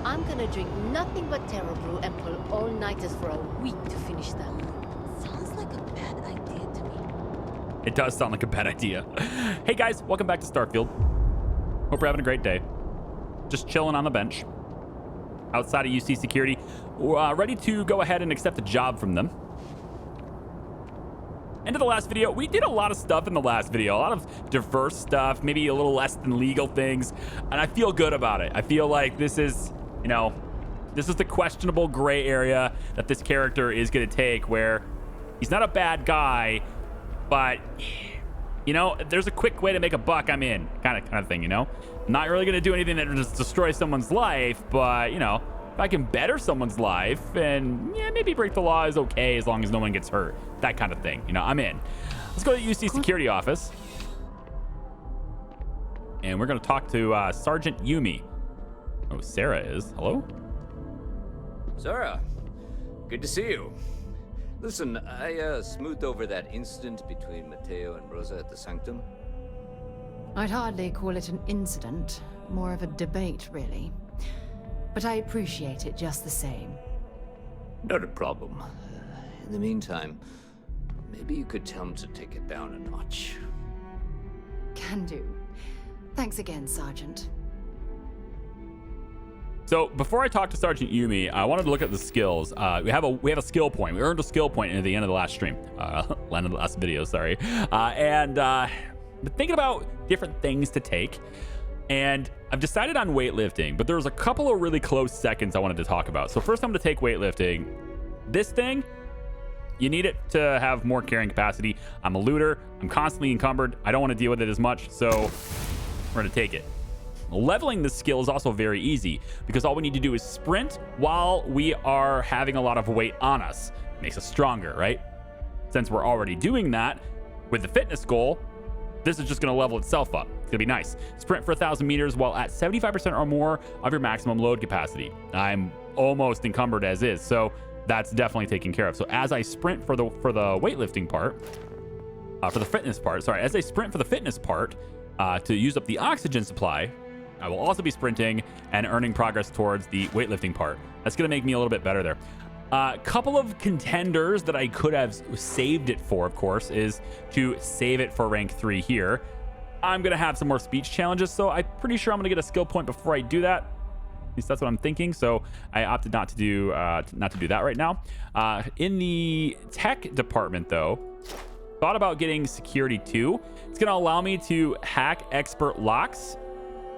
I'm gonna drink nothing but Terror Brew and pull all-nighters for a week to finish them. Sounds like a bad idea to me. It does sound like a bad idea. Hey guys, welcome back to Starfield. Hope you're having a great day. Just chilling on the bench outside of UC Security, ready to go ahead and accept a job from them. End of the last video, we did a lot of stuff in the last video, a lot of diverse stuff, maybe a little less than legal things, and I feel good about it. I feel like this is, you know, this is the questionable gray area that this character is going to take, where he's not a bad guy, but, you know, there's a quick way to make a buck, I'm in, kind of thing, you know? I'm not really going to do anything that just destroys someone's life, but, you know, if I can better someone's life, and yeah, maybe break the law is okay as long as no one gets hurt. That kind of thing. You know, I'm in. Let's go to the UC security office. And we're going to talk to Sergeant Yumi. Oh, Sarah is. Hello? Sarah, good to see you. Listen, I smoothed over that incident between Matteo and Rosa at the Sanctum. I'd hardly call it an incident, more of a debate, really. But I appreciate it just the same. Not a problem. In the meantime, maybe you could tell him to take it down a notch. Can do. Thanks again, Sergeant. So before I talk to Sergeant Yumi, I wanted to look at the skills. We have a skill point. We earned a skill point at the end of the last stream, end of the last video. Sorry, but thinking about different things to take. And I've decided on weightlifting, but there was a couple of really close seconds I wanted to talk about. So first I'm going to take weightlifting. This thing, you need it to have more carrying capacity. I'm a looter. I'm constantly encumbered. I don't want to deal with it as much, so we're going to take it. Leveling this skill is also very easy because all we need to do is sprint while we are having a lot of weight on us. Makes us stronger, right? Since we're already doing that with the fitness goal, this is just going to level itself up. It's going to be nice. Sprint for 1,000 meters while at 75% or more of your maximum load capacity. I'm almost encumbered as is, so that's definitely taken care of. So as I sprint for the weightlifting part, for the fitness part, sorry, as I sprint for the fitness part to use up the oxygen supply, I will also be sprinting and earning progress towards the weightlifting part. That's going to make me a little bit better there. Couple of contenders that I could have saved it for, of course, is to save it for rank 3 here. I'm going to have some more speech challenges, so I'm pretty sure I'm going to get a skill point before I do that. At least that's what I'm thinking, so I opted not to do that right now. In the tech department, though, thought about getting security 2. It's going to allow me to hack expert locks,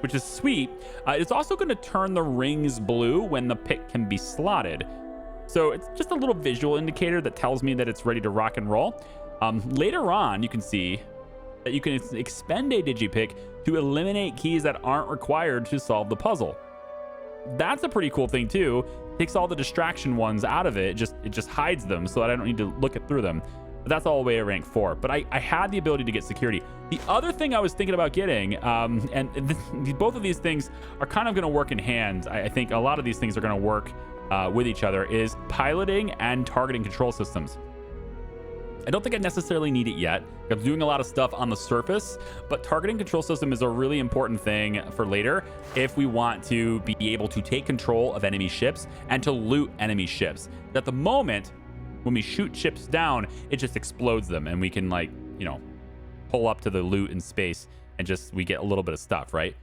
which is sweet. It's also going to turn the rings blue when the pick can be slotted. So it's just a little visual indicator that tells me that it's ready to rock and roll. Later on, you can see that you can expend a digipick to eliminate keys that aren't required to solve the puzzle. That's a pretty cool thing too. Takes all the distraction ones out of it. It just hides them so that I don't need to look through them. But that's all the way at rank 4. But I had the ability to get security. The other thing I was thinking about getting, both of these things are kind of going to work in hand. I think a lot of these things are going to work with each other, is piloting and targeting control systems. I don't think I necessarily need it yet. I'm doing a lot of stuff on the surface, but targeting control system is a really important thing for later if we want to be able to take control of enemy ships and to loot enemy ships. At the moment, when we shoot ships down, it just explodes them and we can, like, you know, pull up to the loot in space and we get a little bit of stuff, right?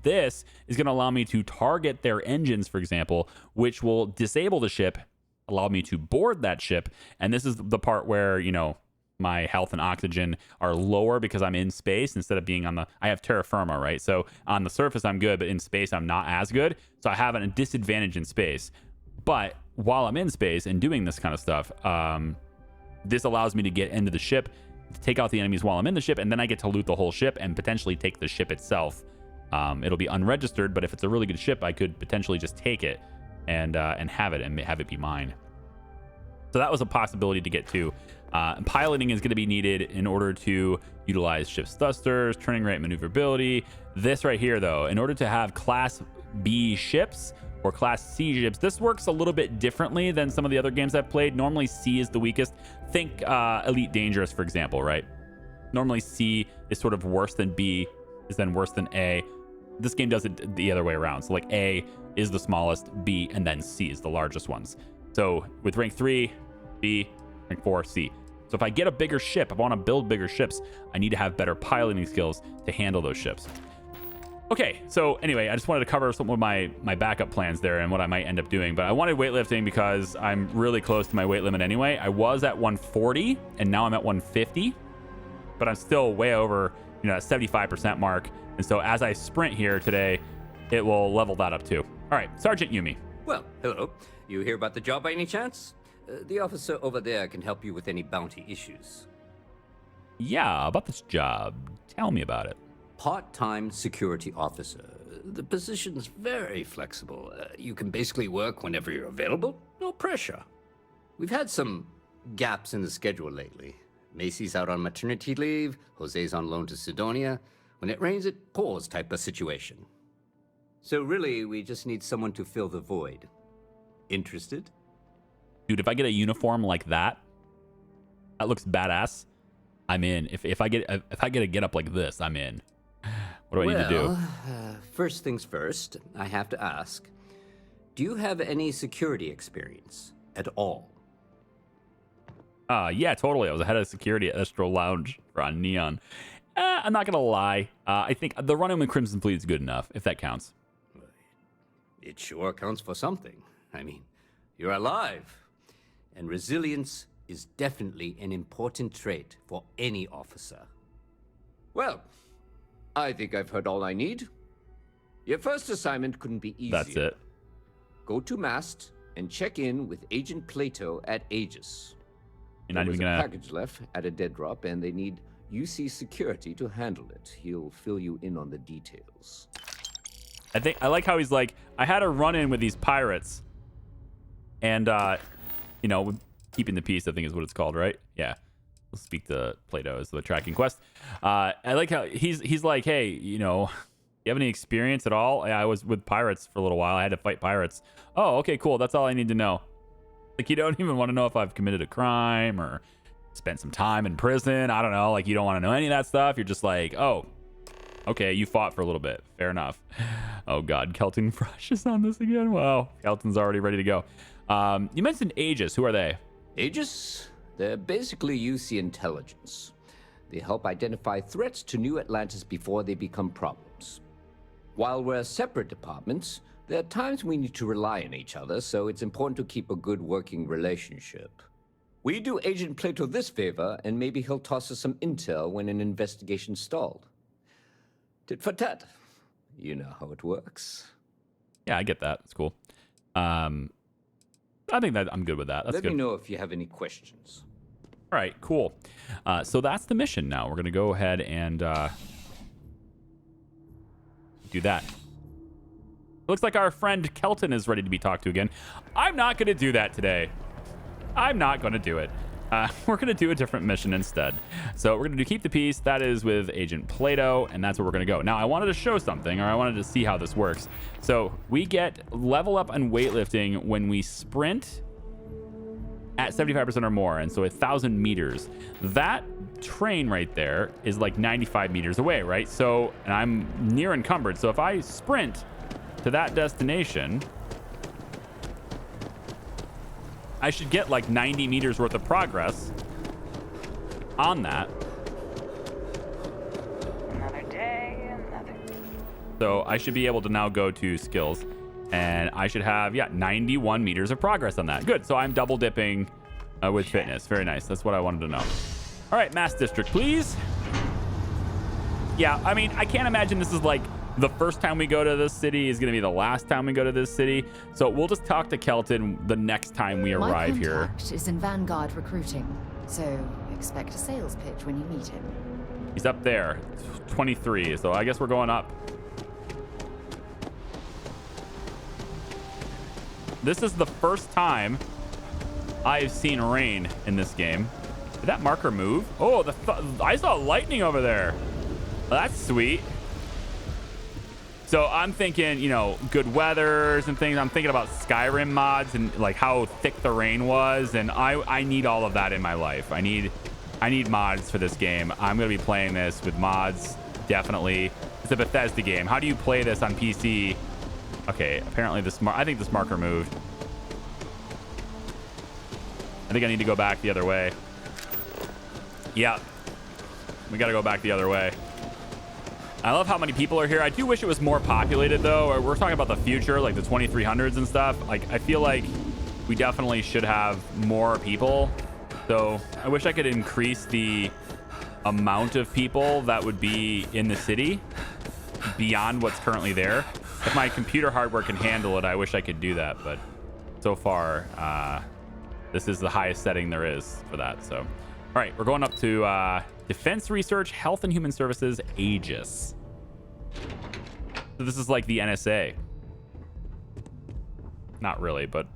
This is going to allow me to target their engines, for example, which will disable the ship, allow me to board that ship. And this is the part where, you know, my health and oxygen are lower because I'm in space instead of being I have terra firma, right? So on the surface, I'm good, but in space, I'm not as good. So I have a disadvantage in space. But while I'm in space and doing this kind of stuff, this allows me to get into the ship, to take out the enemies while I'm in the ship, and then I get to loot the whole ship and potentially take the ship itself. It'll be unregistered, but if it's a really good ship, I could potentially just take it and have it be mine. So that was a possibility to get to. Piloting is going to be needed in order to utilize ship's thrusters, turning rate, maneuverability. This right here, though, in order to have Class B ships or Class C ships, this works a little bit differently than some of the other games I've played. Normally, C is the weakest. Think Elite Dangerous, for example, right? Normally, C is sort of worse than B, is then worse than A. this game does it the other way around. So like A is the smallest, B, and then C is the largest ones. So with rank 3, B, rank 4, C. So if I get a bigger ship, if I want to build bigger ships, I need to have better piloting skills to handle those ships. Okay, so anyway, I just wanted to cover some of my backup plans there and what I might end up doing. But I wanted weightlifting because I'm really close to my weight limit anyway. I was at 140 and now I'm at 150, but I'm still way over, you know, that 75% mark. And so as I sprint here today, it will level that up too. All right, Sergeant Yumi. Well, hello. You hear about the job by any chance? The officer over there can help you with any bounty issues. Yeah, about this job. Tell me about it. Part-time security officer. The position's very flexible. You can basically work whenever you're available. No pressure. We've had some gaps in the schedule lately. Macy's out on maternity leave. Jose's on loan to Sidonia. When it rains, it pours type of situation. So really, we just need someone to fill the void. Interested? Dude, if I get a uniform like that, that looks badass, I'm in. If I get a get up like this, I'm in. What do I need to do? First things first, I have to ask, do you have any security experience at all? Yeah, totally. I was a head of security at Estro Lounge on Neon. I'm not going to lie. I think the run-in with Crimson Fleet is good enough, if that counts. It sure counts for something. I mean, you're alive. And resilience is definitely an important trait for any officer. Well, I think I've heard all I need. Your first assignment couldn't be easier. That's it. Go to Mast and check in with Agent Plato at Aegis. You're not There was even a gonna... package left at a dead drop, and they need UC security to handle it. He'll fill you in on the details. I like how he's like, I had a run-in with these pirates. And, you know, keeping the peace, I think is what it's called, right? Yeah. We'll speak to Plato as the tracking quest. I like how he's like, hey, you know, you have any experience at all? I was with pirates for a little while. I had to fight pirates. Oh, okay, cool. That's all I need to know. Like, you don't even want to know if I've committed a crime or spent some time in prison. I don't know. Like, you don't want to know any of that stuff. You're just like, oh, okay, you fought for a little bit. Fair enough. Oh, God. Kelton Fresh is on this again. Wow. Kelton's already ready to go. You mentioned Aegis. Who are they? Aegis? They're basically UC intelligence. They help identify threats to New Atlantis before they become problems. While we're separate departments, there are times we need to rely on each other, so it's important to keep a good working relationship. We do Agent Plato this favor, and maybe he'll toss us some intel when an investigation stalled. Tit for tat. You know how it works. Yeah, I get that. It's cool. I think that I'm good with that. That's Let good. me know if you have any questions. All right, cool. So that's the mission now. We're going to go ahead and do that. Looks like our friend Kelton is ready to be talked to again. I'm not going to do that today. I'm not going to do it. We're going to do a different mission instead. So we're going to do Keep the Peace. That is with Agent Plato, and that's where we're going to go. Now, I wanted to show something, or I wanted to see how this works. So we get level up on weightlifting when we sprint at 75% or more, and so 1,000 meters. That train right there is like 95 meters away, right? So, and I'm near encumbered. So if I sprint to that destination, I should get like 90 meters worth of progress on that. Another day, another. So I should be able to now go to skills, and I should have, yeah, 91 meters of progress on that. Good. So I'm double dipping with fitness. Very nice. That's what I wanted to know. All right, Mass District, please. Yeah, I mean, I can't imagine this is like the first time we go to this city is going to be the last time we go to this city. So we'll just talk to Kelton the next time we arrive here. My contact is in Vanguard recruiting, so expect a sales pitch when you meet him. He's up there, 23. So I guess we're going up. This is the first time I've seen rain in this game. Did that marker move? Oh, I saw lightning over there. That's sweet. So I'm thinking, you know, good weathers and things. I'm thinking about Skyrim mods and like how thick the rain was, and I need all of that in my life. I need mods for this game. I'm gonna be playing this with mods, definitely. It's a Bethesda game. How do you play this on PC? Okay, apparently I think this marker moved. I think I need to go back the other way. Yeah. We got to go back the other way. I love how many people are here. I do wish it was more populated, though. We're talking about the future, like the 2300s and stuff. Like, I feel like we definitely should have more people. So I wish I could increase the amount of people that would be in the city beyond what's currently there. If my computer hardware can handle it, I wish I could do that. But so far, this is the highest setting there is for that. So, all right, we're going up to Defense Research, Health and Human Services, Aegis. So this is like the NSA. Not really, but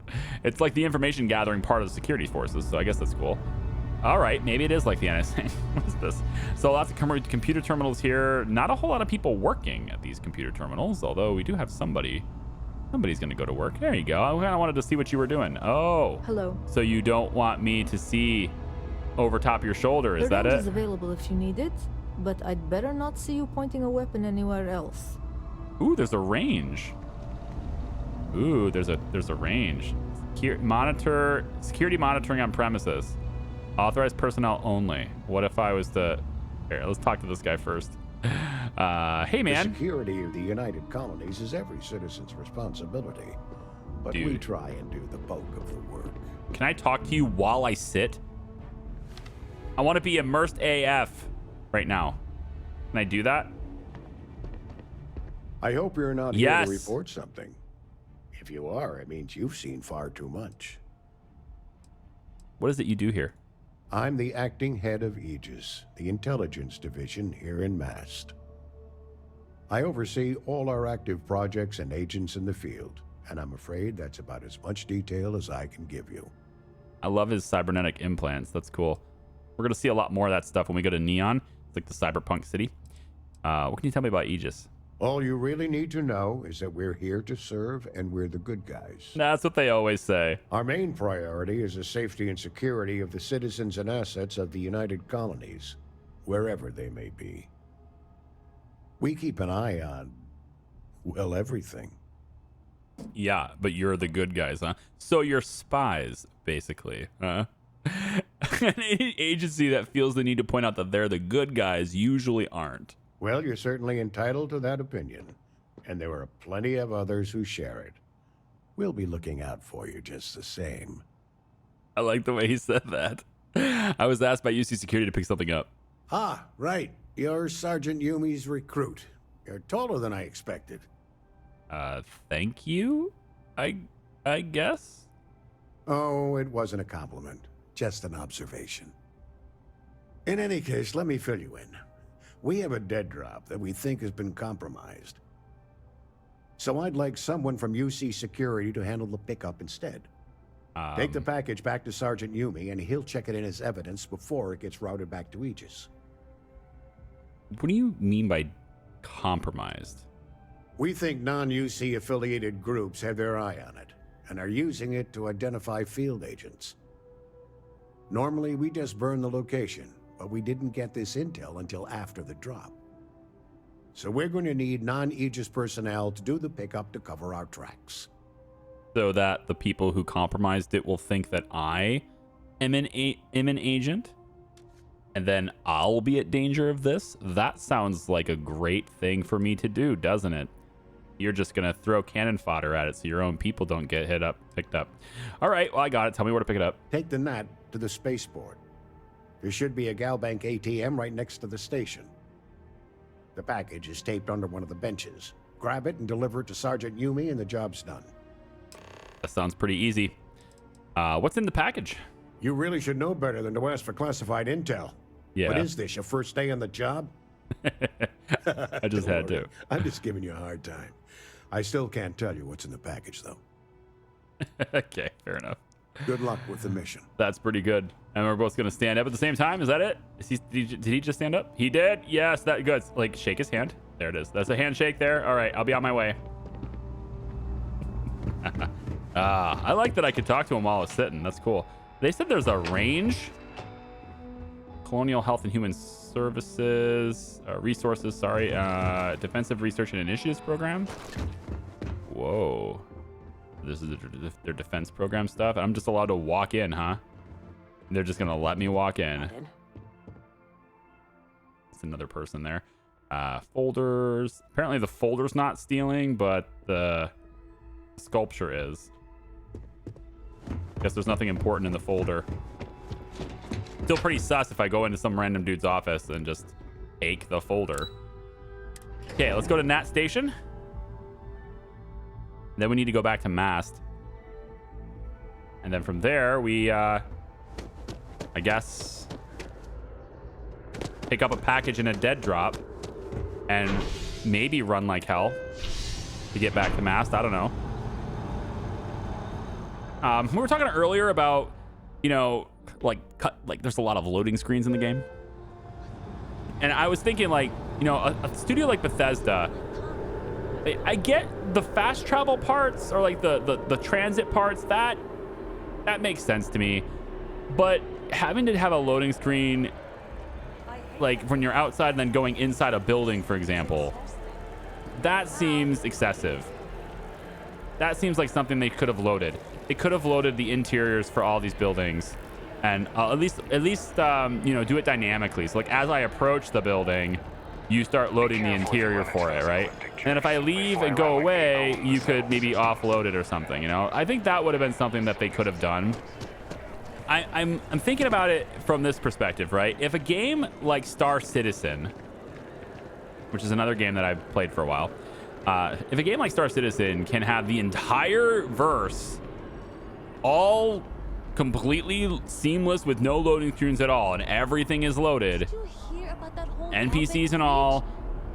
it's like the information gathering part of the security forces. So I guess that's cool. All right, maybe it is like the NSA. What is this? So lots of computer terminals here. Not a whole lot of people working at these computer terminals, although we do have somebody. Somebody's going to go to work. There you go. I kind of wanted to see what you were doing. Oh. Hello. So you don't want me to see over top of your shoulder, is that The range it? is available if you need it, but I'd better not see you pointing a weapon anywhere else. Ooh, there's a range. Ooh, there's a range. Security monitoring on premises. Authorized personnel only. What if I was to... Here, let's talk to this guy first. Hey, man. The security of the United Colonies is every citizen's responsibility, but we Dude. try and do the bulk of the work. Can I talk to you while I sit? I want to be immersed AF right now. Can I do that? I hope you're not here Yes. to report something. If you are, it means you've seen far too much. What is it you do here? I'm the acting head of Aegis, the intelligence division here in Mast. I oversee all our active projects and agents in the field, and I'm afraid that's about as much detail as I can give you. I love his cybernetic implants. That's cool. We're going to see a lot more of that stuff when we go to Neon. It's like the cyberpunk city. What can you tell me about Aegis? All you really need to know is that we're here to serve, and we're the good guys. That's what they always say. Our main priority is the safety and security of the citizens and assets of the United Colonies, wherever they may be. We keep an eye on, well, everything. Yeah, but you're the good guys, huh? So you're spies, basically, huh? An agency that feels the need to point out that they're the good guys usually aren't. Well, you're certainly entitled to that opinion, and there are plenty of others who share it. We'll be looking out for you just the same. I like the way he said that. I was asked by UC Security to pick something up. Ah, right. You're Sergeant Yumi's recruit. You're taller than I expected. Thank you, I guess? Oh, it wasn't a compliment. Just an observation. In any case, let me fill you in. We have a dead drop that we think has been compromised. So I'd like someone from UC Security to handle the pickup instead. Take the package back to Sergeant Yumi, and he'll check it in as evidence before it gets routed back to Aegis. What do you mean by compromised? We think non-UC affiliated groups have their eye on it, and are using it to identify field agents. Normally, we just burn the location, but we didn't get this intel until after the drop. So we're going to need non-Aegis personnel to do the pickup to cover our tracks. So that the people who compromised it will think that I am an agent? And then I'll be at danger of this? That sounds like a great thing for me to do, doesn't it? You're just going to throw cannon fodder at it so your own people don't get picked up. All right, well, I got it. Tell me where to pick it up. Take the NAT to the spaceport. There should be a Galbank ATM right next to the station. The package is taped under one of the benches. Grab it and deliver it to Sergeant Yumi, and the job's done. That sounds pretty easy. What's in the package? You really should know better than to ask for classified intel. Yeah. What is this, your first day on the job? I just had to. I'm just giving you a hard time. I still can't tell you what's in the package, though. Okay, fair enough. Good luck with the mission. That's pretty good. And we're both going to stand up at the same time. Is that it? Did he just stand up? He did? Yes, that good. Like, shake his hand. There it is. That's a handshake there. All right, I'll be on my way. I like that I could talk to him while I was sitting. That's cool. They said there's a range. Colonial Health and Human Services, Resources, sorry. Defensive Research and Initiatives Program. Whoa. This is their defense program stuff. I'm just allowed to walk in, huh? They're just gonna let me walk in. It's another person there. Folders. Apparently the folder's not stealing, but the sculpture is. Guess there's nothing important in the folder. Still pretty sus if I go into some random dude's office and just take the folder. Okay, let's go to Nat Station. Then we need to go back to Mast. And then from there, we, I guess, pick up a package in a dead drop and maybe run like hell to get back to Mast. I don't know. We were talking earlier about, you know, like there's a lot of loading screens in the game. And I was thinking, like, you know, a studio like Bethesda, I get the fast travel parts or like the transit parts, that makes sense to me. But having to have a loading screen, like when you're outside and then going inside a building, for example, that seems excessive. That seems like something they could have loaded. They could have loaded the interiors for all these buildings, and at least you know, do it dynamically. So like as I approach the building, you start loading the interior for it, right? And if I leave and go away, you could maybe offload it or something, you know? I think that would have been something that they could have done. I'm thinking about it from this perspective, right? If a game like Star Citizen, which is another game that I've played for a while, if a game like Star Citizen can have the entire verse all completely seamless with no loading screens at all and everything is loaded, NPCs and all,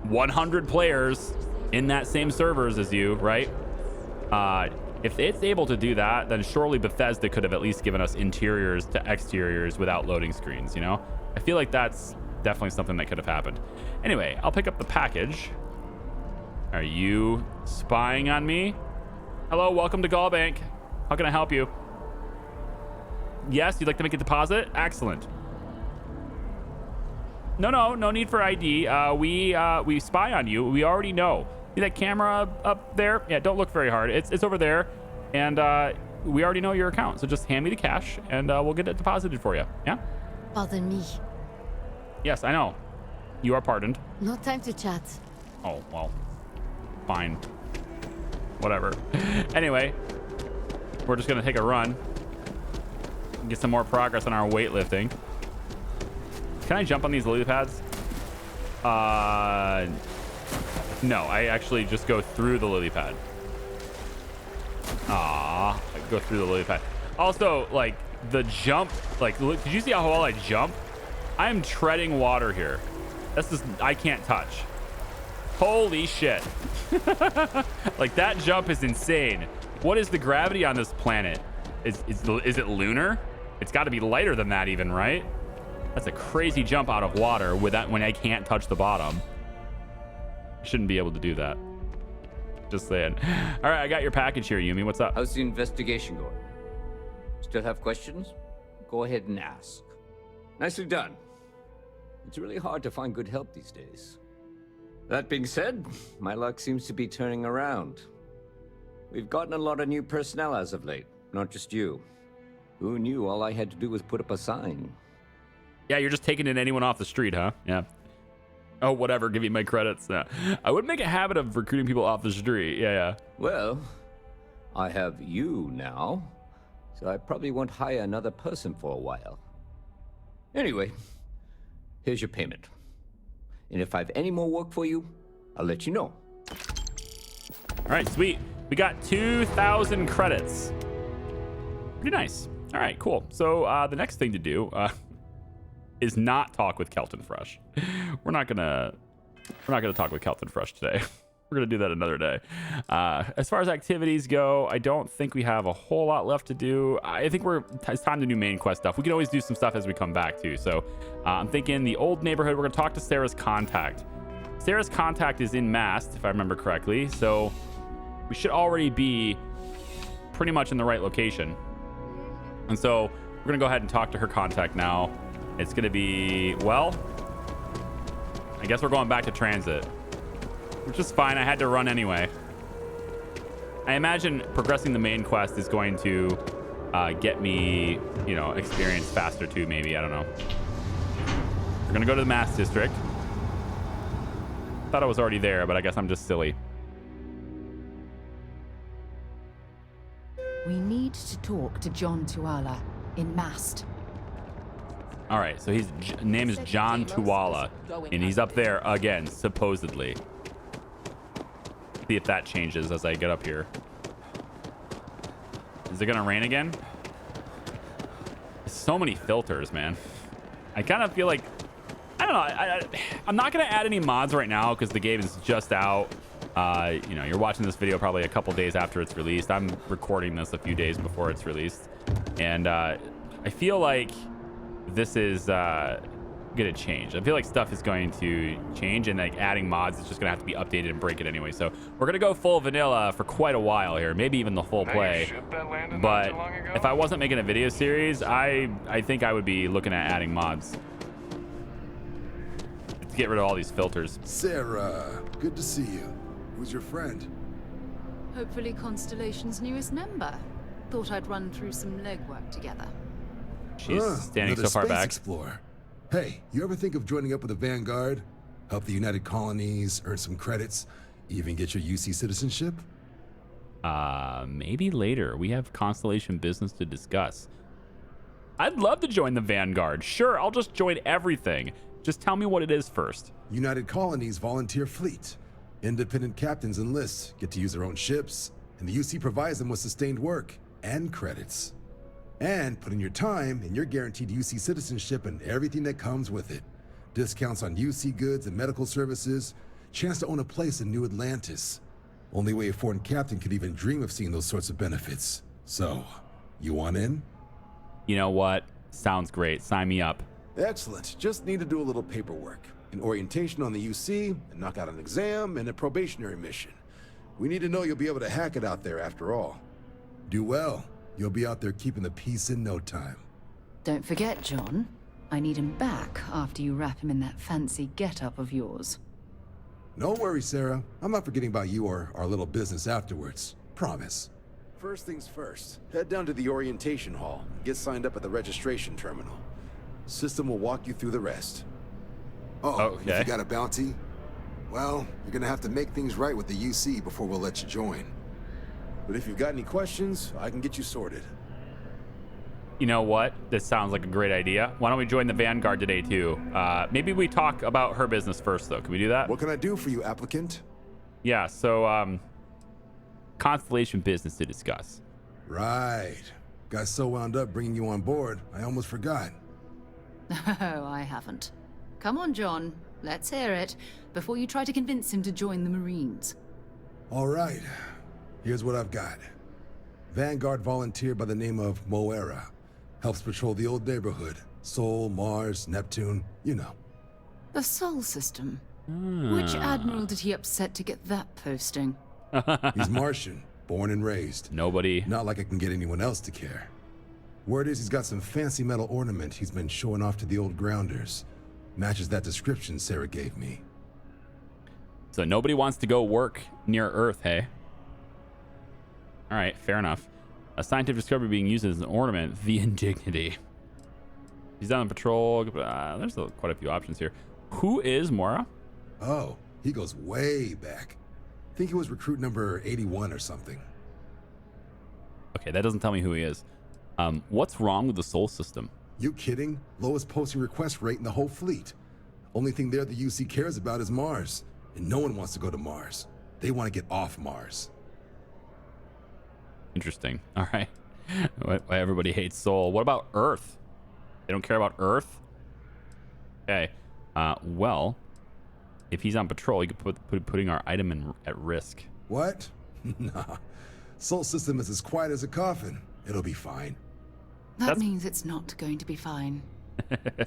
100 players in that same servers as you, right? If it's able to do that, then surely Bethesda could have at least given us interiors to exteriors without loading screens, you know? I feel like that's definitely something that could have happened. Anyway, I'll pick up the package. Are you spying on me? Hello, welcome to Gallbank. How can I help you? Yes, you'd like to make a deposit? Excellent. No need for ID. We spy on you. We already know. See that camera up there? Yeah, don't look very hard. It's over there, and we already know your account. So just hand me the cash, and we'll get it deposited for you. Yeah. Pardon me. Yes, I know. You are pardoned. No time to chat. Oh well. Fine. Whatever. Anyway, we're just gonna take a run. Get some more progress on our weightlifting. Can I jump on these lily pads? No, I actually just go through the lily pad. I go through the lily pad. Also, like the jump, like, look, did you see how well I jump? I am treading water here. That's just, I can't touch. Holy shit. Like that jump is insane. What is the gravity on this planet? Is it lunar? It's got to be lighter than that even, right? That's a crazy jump out of water with that when I can't touch the bottom. I shouldn't be able to do that. Just saying. All right, I got your package here, Yumi. What's up? How's the investigation going? Still have questions? Go ahead and ask. Nicely done. It's really hard to find good help these days. That being said, my luck seems to be turning around. We've gotten a lot of new personnel as of late, not just you. Who knew all I had to do was put up a sign? Yeah, you're just taking in anyone off the street, huh? Yeah. Oh, whatever. Give me my credits. Yeah. I would make a habit of recruiting people off the street. Yeah. Well, I have you now, so I probably won't hire another person for a while. Anyway, here's your payment. And if I have any more work for you, I'll let you know. All right, sweet. We got 2,000 credits. Pretty nice. All right, cool. So the next thing to do is not talk with Kelton Fresh. We're not gonna talk with Kelton Fresh today. We're gonna do that another day. As far as activities go, I don't think we have a whole lot left to do. I think it's time to do main quest stuff. We can always do some stuff as we come back too. So I'm thinking the old neighborhood. We're gonna talk to Sarah's contact. Sarah's contact is in Mast, if I remember correctly. So we should already be pretty much in the right location. And so we're gonna go ahead and talk to her contact now. It's going to be, well, I guess we're going back to transit, which is fine. I had to run anyway. I imagine progressing the main quest is going to get me, you know, experience faster too, maybe. I don't know. We're going to go to the Mass District. Thought I was already there, but I guess I'm just silly. We need to talk to John Tuala in Mast. All right, so his name is John Tuala, and he's up there again, supposedly. See if that changes as I get up here. Is it gonna rain again? So many filters, man. I kind of feel like, I don't know. I'm not gonna add any mods right now because the game is just out. You know, you're watching this video probably a couple days after it's released. I'm recording this a few days before it's released, and I feel like this is gonna change. I feel like stuff is going to change, and like adding mods is just gonna have to be updated and break it anyway. So we're gonna go full vanilla for quite a while here, maybe even the full play. But if I wasn't making a video series, I think I would be looking at adding mods to get rid of all these filters. Sarah, good to see you. Who's your friend? Hopefully Constellation's newest member. Thought I'd run through some legwork together. She's standing so far space back. Explorer. Hey, you ever think of joining up with the Vanguard? Help the United Colonies, earn some credits, even get your UC citizenship? Maybe later. We have Constellation business to discuss. I'd love to join the Vanguard. Sure, I'll just join everything. Just tell me what it is first. United Colonies volunteer fleet. Independent captains enlist, get to use their own ships, and the UC provides them with sustained work and credits. And put in your time, and you're guaranteed UC citizenship and everything that comes with it. Discounts on UC goods and medical services, chance to own a place in New Atlantis. Only way a foreign captain could even dream of seeing those sorts of benefits. So, you want in? You know what? Sounds great. Sign me up. Excellent. Just need to do a little paperwork. An orientation on the UC, and knock out an exam, and a probationary mission. We need to know you'll be able to hack it out there after all. Do well. You'll be out there keeping the peace in no time. Don't forget, John. I need him back after you wrap him in that fancy get-up of yours. No worries, Sarah. I'm not forgetting about you or our little business afterwards. Promise. First things first, head down to the orientation hall and get signed up at the registration terminal. System will walk you through the rest. Oh, okay. If you got a bounty? Well, you're gonna have to make things right with the UC before we'll let you join. But if you've got any questions, I can get you sorted. You know what? This sounds like a great idea. Why don't we join the Vanguard today, too? Maybe we talk about her business first, though. Can we do that? What can I do for you, applicant? Yeah, so, Constellation business to discuss. Right. Got so wound up bringing you on board, I almost forgot. Oh, I haven't. Come on, John. Let's hear it, before you try to convince him to join the Marines. All right. Here's what I've got. Vanguard volunteer by the name of Moera. Helps patrol the old neighborhood. Sol, Mars, Neptune, you know. The Sol system. Which admiral did he upset to get that posting? He's Martian, born and raised. Nobody. Not like I can get anyone else to care. Word is he's got some fancy metal ornament he's been showing off to the old grounders. Matches that description Sarah gave me. So nobody wants to go work near Earth, hey? All right, fair enough. A scientific discovery being used as an ornament, the indignity. He's on patrol. There's quite a few options here. Who is Mora? Oh, he goes way back. Think he was recruit number 81 or something. Okay, that doesn't tell me who he is. What's wrong with the Sol system? You kidding? Lowest posting request rate in the whole fleet. Only thing there the UC cares about is Mars. And no one wants to go to Mars. They want to get off Mars. Interesting. All right. Why everybody hates Sol. What about Earth? They don't care about Earth? Okay. Well, if he's on patrol, he could putting our item at risk. What? Nah. Sol system is as quiet as a coffin. It'll be fine. That means it's not going to be fine.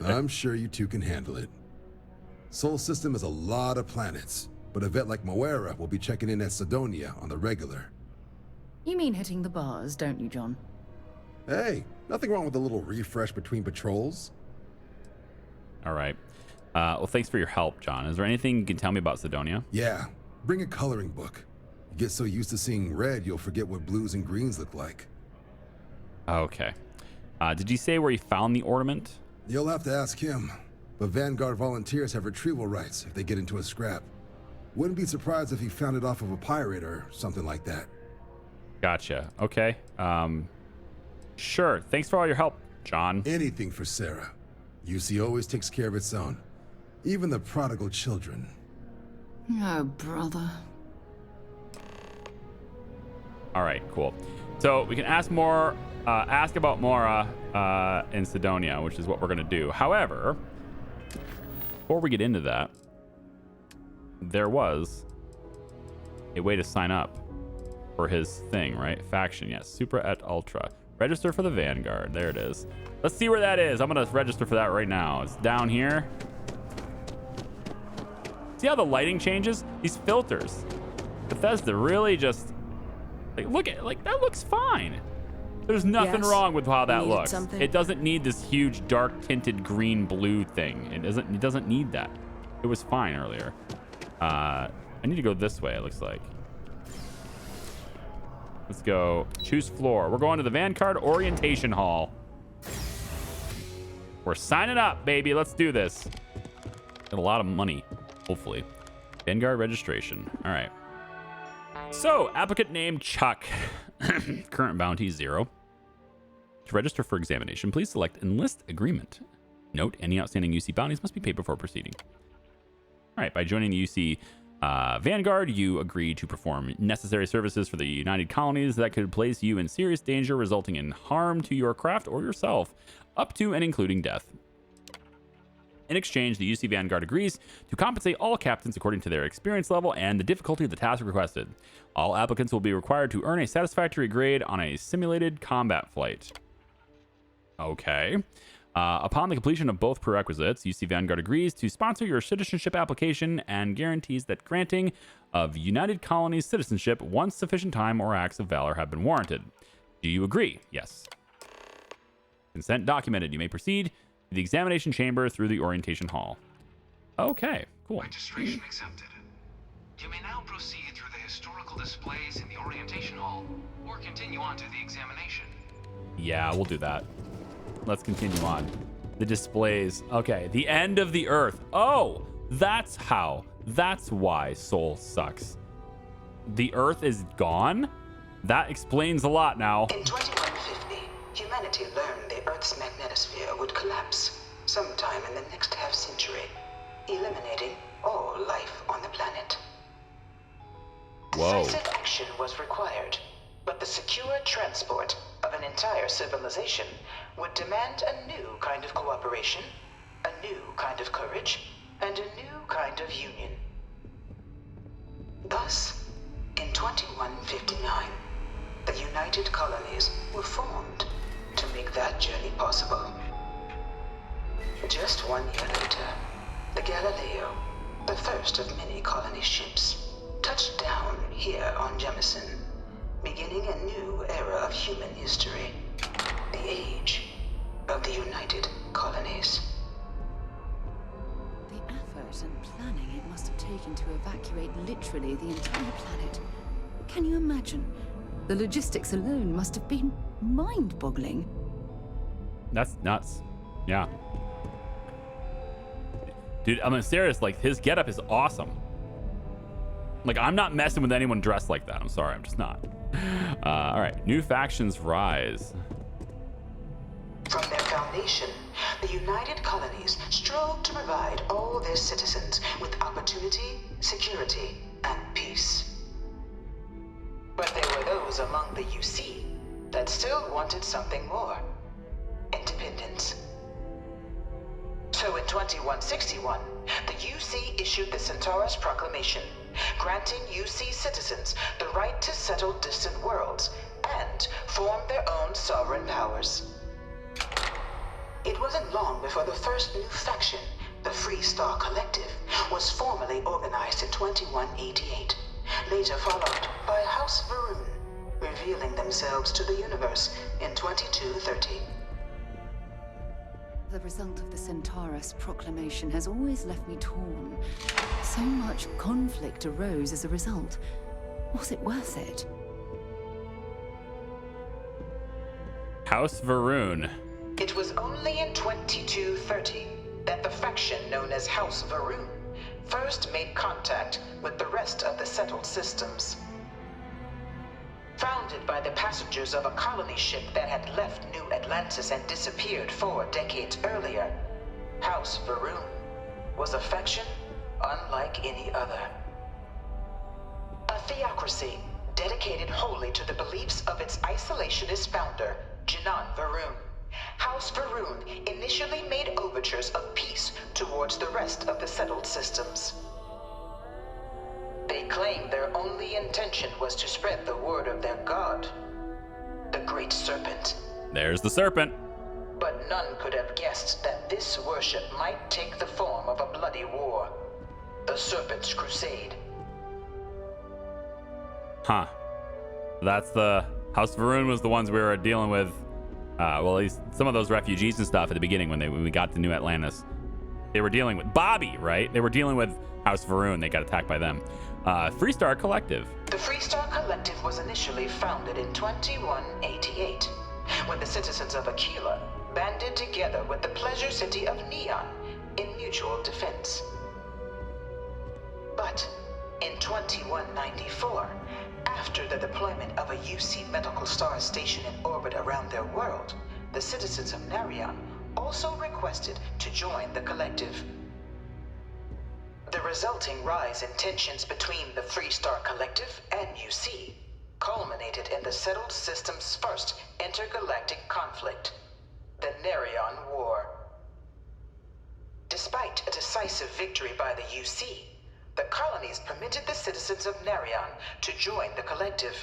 I'm sure you two can handle it. Sol system has a lot of planets, but a vet like Moera will be checking in at Sidonia on the regular. You mean hitting the bars, don't you, John? Hey, nothing wrong with a little refresh between patrols. All right. Well, thanks for your help, John. Is there anything you can tell me about Sidonia? Yeah, bring a coloring book. You get so used to seeing red, you'll forget what blues and greens look like. Okay. Did you say where you found the ornament? You'll have to ask him. But Vanguard volunteers have retrieval rights if they get into a scrap. Wouldn't be surprised if he found it off of a pirate or something like that. Gotcha. Okay. Sure. Thanks for all your help, John. Anything for Sarah. UC always takes care of its own. Even the prodigal children. Oh, brother. All right, cool. So we can ask about Mora in Sidonia, which is what we're going to do. However, before we get into that, there was a way to sign up for his thing, right? Faction, yes. Supra et Ultra. Register for the Vanguard. There it is. Let's see where that is. I'm going to register for that right now. It's down here. See how the lighting changes? These filters. Bethesda really just... Like, look at, like, that looks fine. There's nothing wrong with how that looks. Something. It doesn't need this huge dark tinted green blue thing. It doesn't need that. It was fine earlier. I need to go this way, it looks like. Let's go choose floor. We're going to the Vanguard Orientation Hall. We're signing up, baby. Let's do this. Got a lot of money, hopefully. Vanguard registration. All right. So, applicant name Chuck. Current bounty 0. To register for examination, please select Enlist Agreement. Note, any outstanding UC bounties must be paid before proceeding. All right, by joining the UC Vanguard, you agree to perform necessary services for the United Colonies that could place you in serious danger, resulting in harm to your craft or yourself, up to and including death. In exchange, the UC Vanguard agrees to compensate all captains according to their experience level and the difficulty of the task requested. All applicants will be required to earn a satisfactory grade on a simulated combat flight. Okay. Upon the completion of both prerequisites, UC Vanguard agrees to sponsor your citizenship application and guarantees that granting of United Colonies citizenship once sufficient time or acts of valor have been warranted. Do you agree? Yes. Consent documented. You may proceed to the examination chamber through the orientation hall. Okay, cool. Registration accepted. You may now proceed through the historical displays in the orientation hall, or continue on to the examination. Yeah, we'll do that. Let's continue on. The displays. Okay, the end of the earth. Oh, that's how. That's why Soul sucks. The earth is gone? That explains a lot now. In 2150, humanity learned the Earth's magnetosphere would collapse sometime in the next half-century, eliminating all life on the planet. Whoa. Decisive action was required, but the secure transport of an entire civilization would demand a new kind of cooperation, a new kind of courage, and a new kind of union. Thus, in 2159, the United Colonies were formed to make that journey possible. Just 1 year later, the Galileo, the first of many colony ships, touched down here on Jemison, beginning a new era of human history, the age of the United Colonies. The effort and planning it must have taken to evacuate literally the entire planet. Can you imagine? The logistics alone must have been mind-boggling. That's nuts. Yeah. Dude, I'm serious. Like, his getup is awesome. Like, I'm not messing with anyone dressed like that. I'm sorry, I'm just not. All right, new factions rise. From their foundation, the United Colonies strove to provide all their citizens with opportunity, security, and peace. But there were those among the UC that still wanted something more: independence. So in 2161, the UC issued the Centaurus Proclamation, granting UC citizens the right to settle distant worlds and form their own sovereign powers. It wasn't long before the first new faction, the Free Star Collective, was formally organized in 2188, later followed by House Varun, revealing themselves to the universe in 2230. The result of the Centaurus proclamation has always left me torn. So much conflict arose as a result. Was it worth it? House Varun. It was only in 2230 that the faction known as House Varun first made contact with the rest of the settled systems. Founded by the passengers of a colony ship that had left New Atlantis and disappeared 4 decades earlier, House Varun was a faction unlike any other. A theocracy dedicated wholly to the beliefs of its isolationist founder, Jinan Varun. House Varun initially made overtures of peace towards the rest of the settled systems. They claimed their only intention was to spread the word of their god, the Great Serpent. There's the serpent. But none could have guessed that this worship might take the form of a bloody war, the Serpent's Crusade. Huh. That's the House Varun was the ones we were dealing with. Well, at least some of those refugees and stuff at the beginning when we got to New Atlantis. They were dealing with Bobby, right? They were dealing with House Varun. They got attacked by them. Freestar Collective. The Freestar Collective was initially founded in 2188, when the citizens of Aquila banded together with the pleasure city of Neon in mutual defense. But in 2194, after the deployment of a UC medical star station in orbit around their world, the citizens of Narion also requested to join the collective. The resulting rise in tensions between the Freestar Collective and UC culminated in the settled system's first intergalactic conflict, the Narion War. Despite a decisive victory by the UC, the colonies permitted the citizens of Narion to join the collective,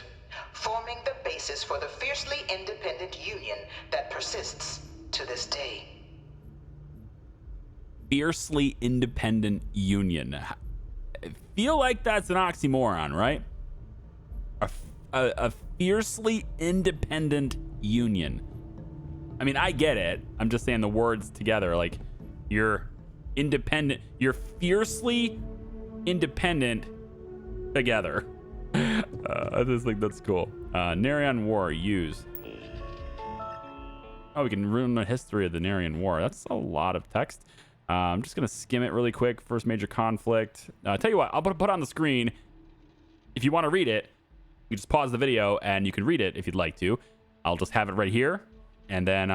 forming the basis for the fiercely independent union that persists to this day. Fiercely independent union. I feel like that's an oxymoron, right? A fiercely independent union. I mean, I get it. I'm just saying the words together. Like, you're independent. You're fiercely independent together. I just think that's cool. Narion War, use. Oh, we can ruin the history of the Narion War. That's a lot of text. I'm just going to skim it really quick. First major conflict. Tell you what, I'll put it on the screen. If you want to read it, you just pause the video and you can read it if you'd like to. I'll just have it right here. And then,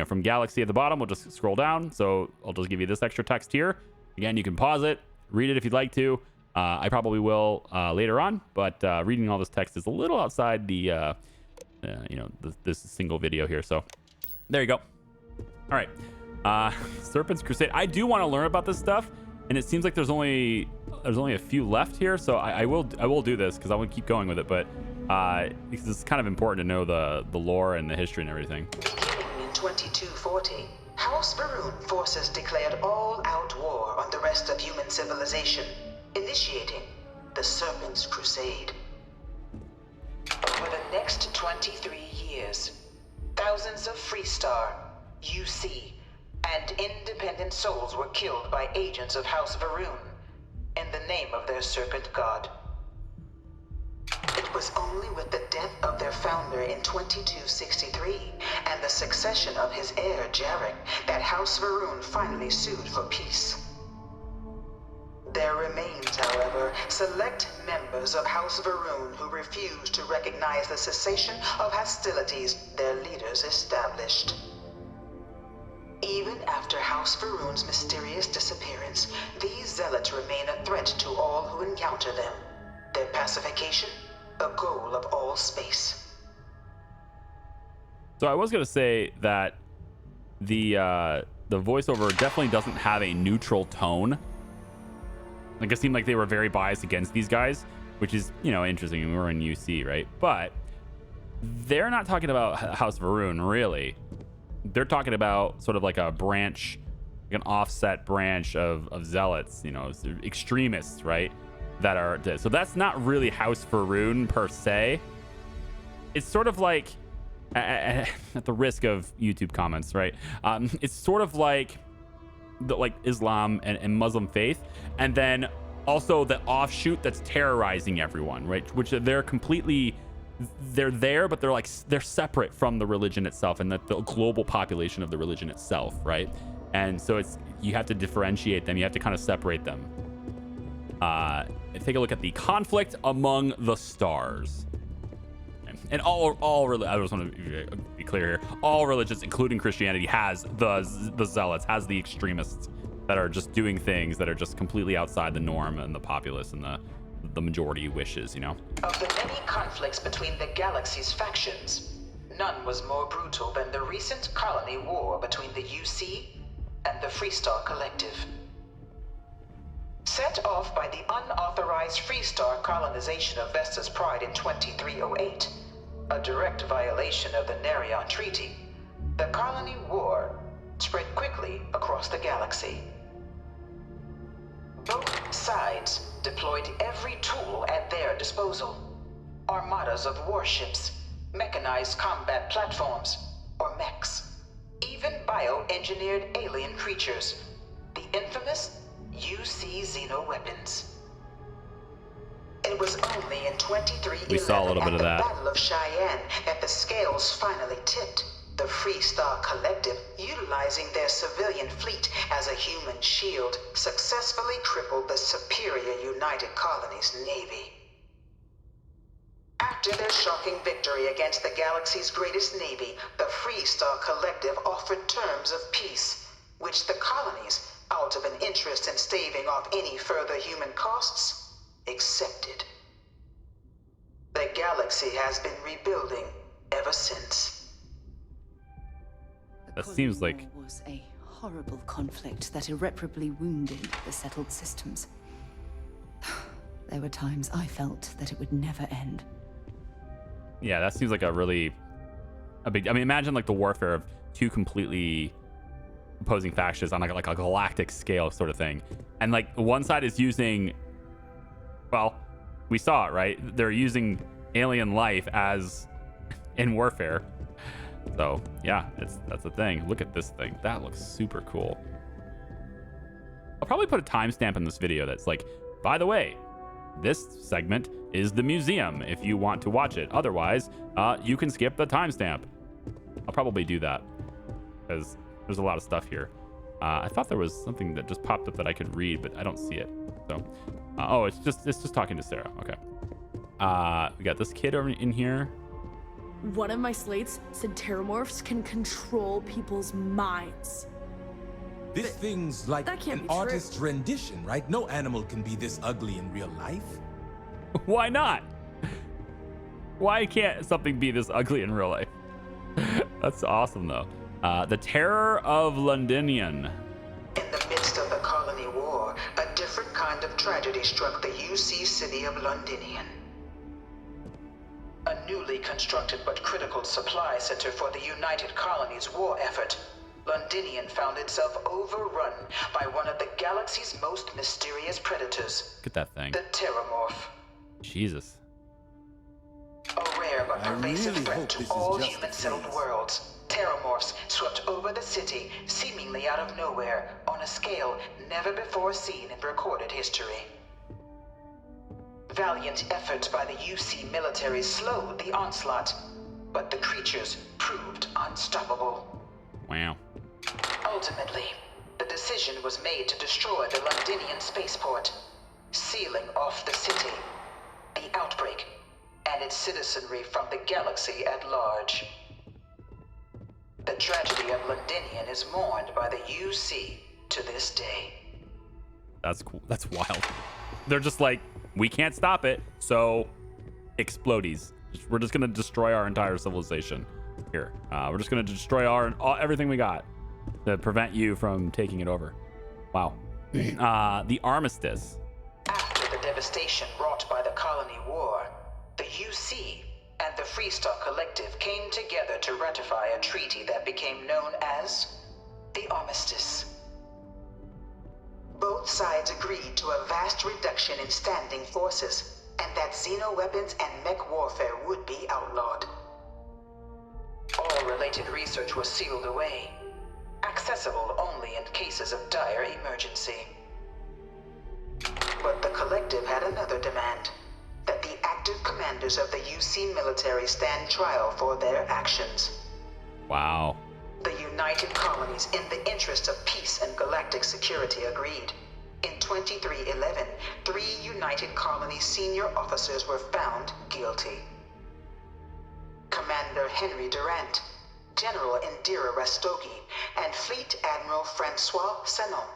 from Galaxy at the bottom, we'll just scroll down. So I'll just give you this extra text here. Again, you can pause it, read it if you'd like to. I probably will later on, but reading all this text is a little outside the, this single video here. So there you go. All right. Serpent's Crusade. I do want to learn about this stuff, and it seems like there's only a few left here, so I will do this because I want to keep going with it. But because it's kind of important to know the lore and the history and everything. Beginning in 2240, House Varun forces declared all-out war on the rest of human civilization, initiating the Serpent's Crusade. For the next 23 years, thousands of Freestar, UC, and independent souls were killed by agents of House Varun in the name of their serpent god. It was only with the death of their founder in 2263 and the succession of his heir Jarek that House Varun finally sued for peace. There remains, however, select members of House Varun who refuse to recognize the cessation of hostilities their leaders established. Even after House Varun's mysterious disappearance, these zealots remain a threat to all who encounter them. Their pacification, a goal of all space. So I was going to say that the voiceover definitely doesn't have a neutral tone. Like, it seemed like they were very biased against these guys, which is, interesting. We were in UC, right? But they're not talking about House Varun, really. They're talking about sort of like a branch, like an offset branch of zealots, extremists, right? That are, so that's not really House Varun per se. It's sort of like at the risk of YouTube comments, right? It's sort of like Islam and Muslim faith, and then also the offshoot that's terrorizing everyone, right? Which they're there, but they're separate from the religion itself and the global population of the religion itself, right? And so you have to differentiate them. You have to kind of separate them. Take a look at the conflict among the stars. And I just want to be clear here. All religions, including Christianity, has the zealots, has the extremists that are just doing things that are just completely outside the norm and the populace and the majority wishes, you know? Of the many conflicts between the galaxy's factions, none was more brutal than the recent colony war between the UC and the Freestar Collective. Set off by the unauthorized Freestar colonization of Vesta's Pride in 2308, a direct violation of the Nerion Treaty, the colony war spread quickly across the galaxy. Both sides deployed every tool at their disposal. Armadas of warships, mechanized combat platforms, or mechs, even bioengineered alien creatures, the infamous UC xenoweapons. It was only in 2311 we saw a little bit of that. At the Battle of Cheyenne that the scales finally tipped. The Freestar Collective, utilizing their civilian fleet as a human shield, successfully crippled the superior United Colonies Navy. After their shocking victory against the galaxy's greatest navy, the Freestar Collective offered terms of peace, which the colonies, out of an interest in staving off any further human costs, accepted. The galaxy has been rebuilding ever since. That seems like... War was a horrible conflict that irreparably wounded the settled systems. There were times I felt that it would never end. Yeah, that seems like a big... I mean, imagine like the warfare of two completely opposing factions on like a galactic scale sort of thing. And like one side is using... Well, we saw it, right? They're using alien life as in warfare. So yeah, that's the thing. Look at this thing. That looks super cool. I'll probably put a timestamp in this video that's like, by the way, this segment is the museum if you want to watch it. Otherwise, you can skip the timestamp. I'll probably do that because there's a lot of stuff here. I thought there was something that just popped up that I could read, but I don't see it. So, oh, it's just talking to Sarah. Okay. We got this kid over in here. One of my slates said terramorphs can control people's minds. This thing's like that can't an be true. artist's rendition, right? No animal can be this ugly in real life. Why not? Why can't something be this ugly in real life? That's awesome, though. The Terror of Londinian. In the midst of the colony war, a different kind of tragedy struck the UC city of Londinian. A newly constructed but critical supply center for the United Colonies' war effort, Londinian found itself overrun by one of the galaxy's most mysterious predators. Look at that thing. The Terramorph. Jesus. A rare but pervasive threat to all human-settled worlds. Terramorphs swept over the city, seemingly out of nowhere, on a scale never before seen in recorded history. Valiant efforts by the UC military slowed the onslaught, but the creatures proved unstoppable. Wow. Ultimately, the decision was made to destroy the Londinian spaceport, sealing off the city, the outbreak, and its citizenry from the galaxy at large. The tragedy of Londinian is mourned by the UC to this day. That's cool. That's wild. They're just like, we can't stop it, so explodies. We're just gonna destroy our entire civilization here. We're just gonna destroy everything we got to prevent you from taking it over. Wow. The armistice. After the devastation wrought by the colony war, the UC and the Freestar Collective came together to ratify a treaty that became known as the Armistice. Both sides agreed to a vast reduction in standing forces, and that xenoweapons and mech warfare would be outlawed. United research was sealed away, accessible only in cases of dire emergency. But the Collective had another demand, that the active commanders of the UC military stand trial for their actions. Wow. The United Colonies, in the interest of peace and galactic security, agreed. In 2311, 3 United Colonies senior officers were found guilty. Commander Henry Durant, General Indira Rastogi, and Fleet Admiral Francois Sanon,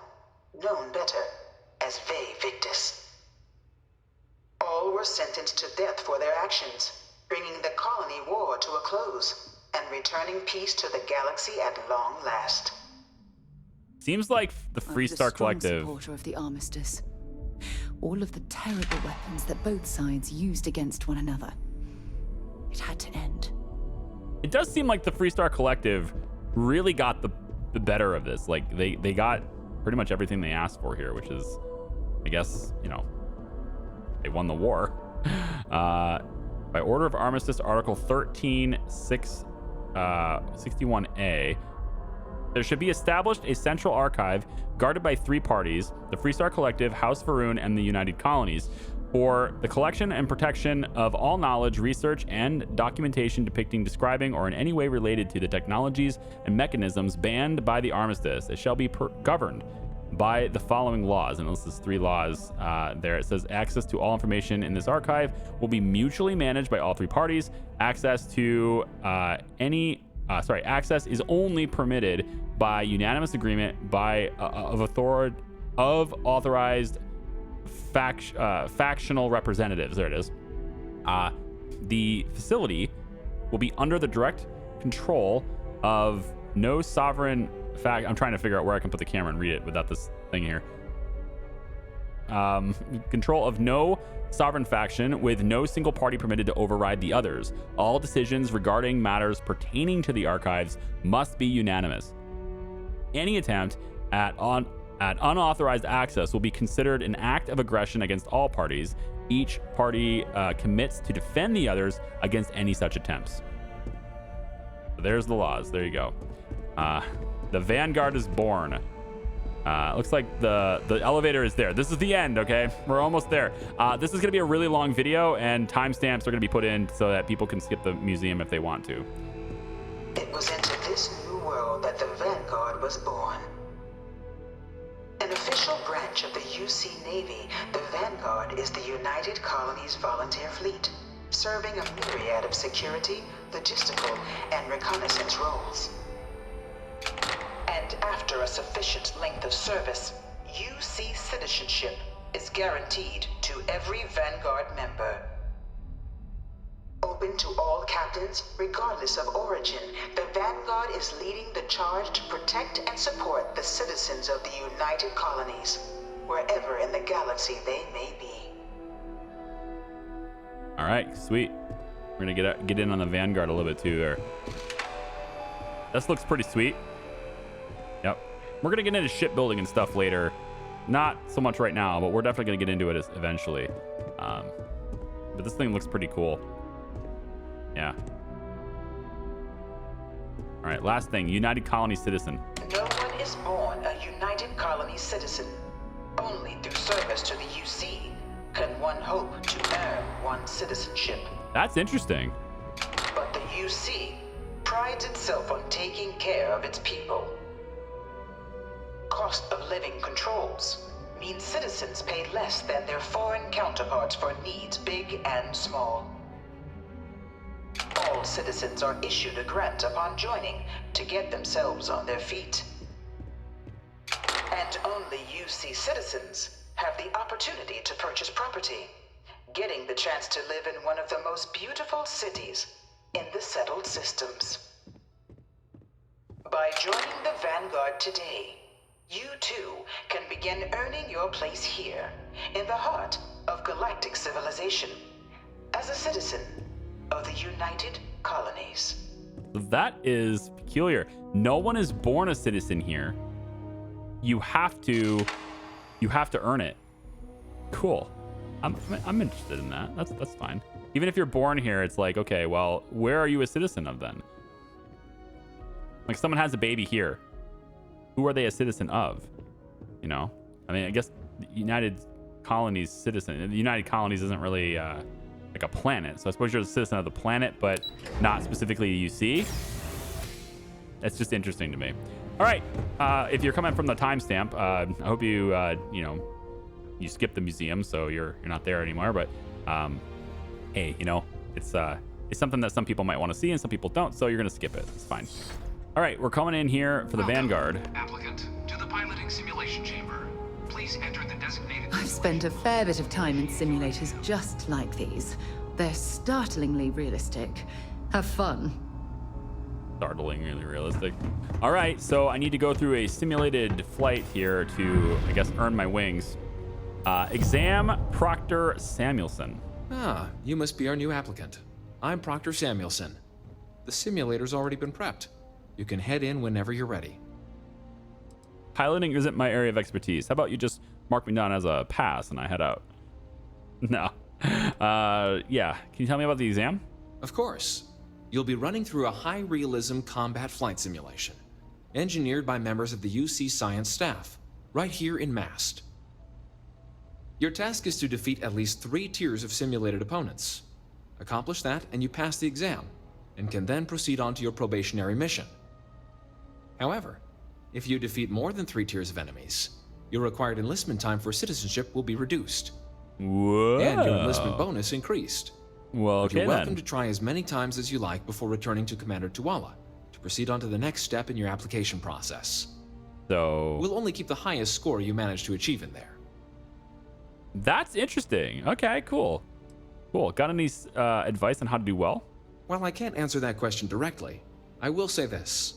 known better as Ve Victus. All were sentenced to death for their actions, bringing the colony war to a close and returning peace to the galaxy at long last. Seems like the I Free was a Star strong Collective. supporter of the armistice. All of the terrible weapons that both sides used against one another. It had to end. It does seem like the Free Star Collective really got the better of this. Like they got pretty much everything they asked for here, which is, I guess, you know, they won the war. By order of Armistice, Article 13.61A, there should be established a central archive guarded by 3 parties, the Free Star Collective, House Faroon, and the United Colonies, for the collection and protection of all knowledge, research, and documentation depicting, describing, or in any way related to the technologies and mechanisms banned by the Armistice. It shall be governed by the following laws, and this is 3 laws there. It says access to all information in this archive will be mutually managed by all 3 parties. Access to access is only permitted by unanimous agreement by of authorized factional representatives. There it is. The facility will be under the direct control of no sovereign I'm trying to figure out where I can put the camera and read it without this thing here. Control of no sovereign faction, with no single party permitted to override the others. All decisions regarding matters pertaining to the archives must be unanimous. Any attempt at unauthorized access will be considered an act of aggression against all parties. Each party commits to defend the others against any such attempts. So there's the laws. There you go. The Vanguard is born. Looks like the elevator is there. This is the end, okay? We're almost there. This is going to be a really long video, and timestamps are going to be put in so that people can skip the museum if they want to. It was into this new world that the Vanguard was born. An official branch of the UC Navy, the Vanguard is the United Colonies Volunteer Fleet, serving a myriad of security, logistical, and reconnaissance roles. And after a sufficient length of service, UC citizenship is guaranteed to every Vanguard member. Open to all captains, regardless of origin, the Vanguard is leading the charge to protect and support the citizens of the United Colonies, wherever in the galaxy they may be. All right, sweet. We're gonna get in on the Vanguard a little bit too there. This looks pretty sweet. Yep. We're gonna get into shipbuilding and stuff later. Not so much right now, but we're definitely gonna get into it eventually. But this thing looks pretty cool. Yeah. All right, last thing, United Colony citizen. No one is born a United Colony citizen. Only through service to the UC can one hope to earn one's citizenship. That's interesting. But the UC prides itself on taking care of its people. Cost of living controls mean citizens pay less than their foreign counterparts for needs big and small. All citizens are issued a grant upon joining to get themselves on their feet. And only UC citizens have the opportunity to purchase property, getting the chance to live in one of the most beautiful cities in the settled systems. By joining the Vanguard today, you too can begin earning your place here, in the heart of galactic civilization, as a citizen of the United Colonies. That is peculiar. No one is born a citizen here. You have to earn it. Cool. I'm interested in that. That's fine. Even if you're born here, it's like, okay, well, where are you a citizen of then? Like someone has a baby here. Who are they a citizen of? You know? I mean, I guess the United Colonies citizen. The United Colonies isn't really like a planet. So I suppose you're a citizen of the planet, but not specifically UC. That's just interesting to me. All right. If you're coming from the timestamp, I hope you, you know, you skipped the museum, so you're not there anymore. But hey, you know, it's something that some people might want to see and some people don't, so you're gonna skip it. It's fine. All right, we're coming in here for the Vanguard. Applicant to the piloting simulation chamber. Please enter the designated. I've spent a fair bit of time in simulators just like these. They're startlingly realistic. Have fun. Startlingly realistic. All right, so I need to go through a simulated flight here to, I guess, earn my wings. Exam Proctor Samuelson. Ah, you must be our new applicant. I'm Proctor Samuelson. The simulator's already been prepped. You can head in whenever you're ready. Piloting isn't my area of expertise. How about you just mark me down as a pass and I head out? No. Yeah. Can you tell me about the exam? Of course. You'll be running through a high-realism combat flight simulation, engineered by members of the UC science staff, right here in Mast. Your task is to defeat at least 3 tiers of simulated opponents. Accomplish that, and you pass the exam, and can then proceed on to your probationary mission. However, if you defeat more than 3 tiers of enemies, your required enlistment time for citizenship will be reduced. Whoa. And your enlistment bonus increased. Well, okay, you're welcome then. to try as many times as you like before returning to Commander Tuala to proceed on to the next step in your application process. So we'll only keep the highest score you manage to achieve in there. That's interesting. Okay, cool. Cool. Got any advice on how to do well? While I can't answer that question directly, I will say this.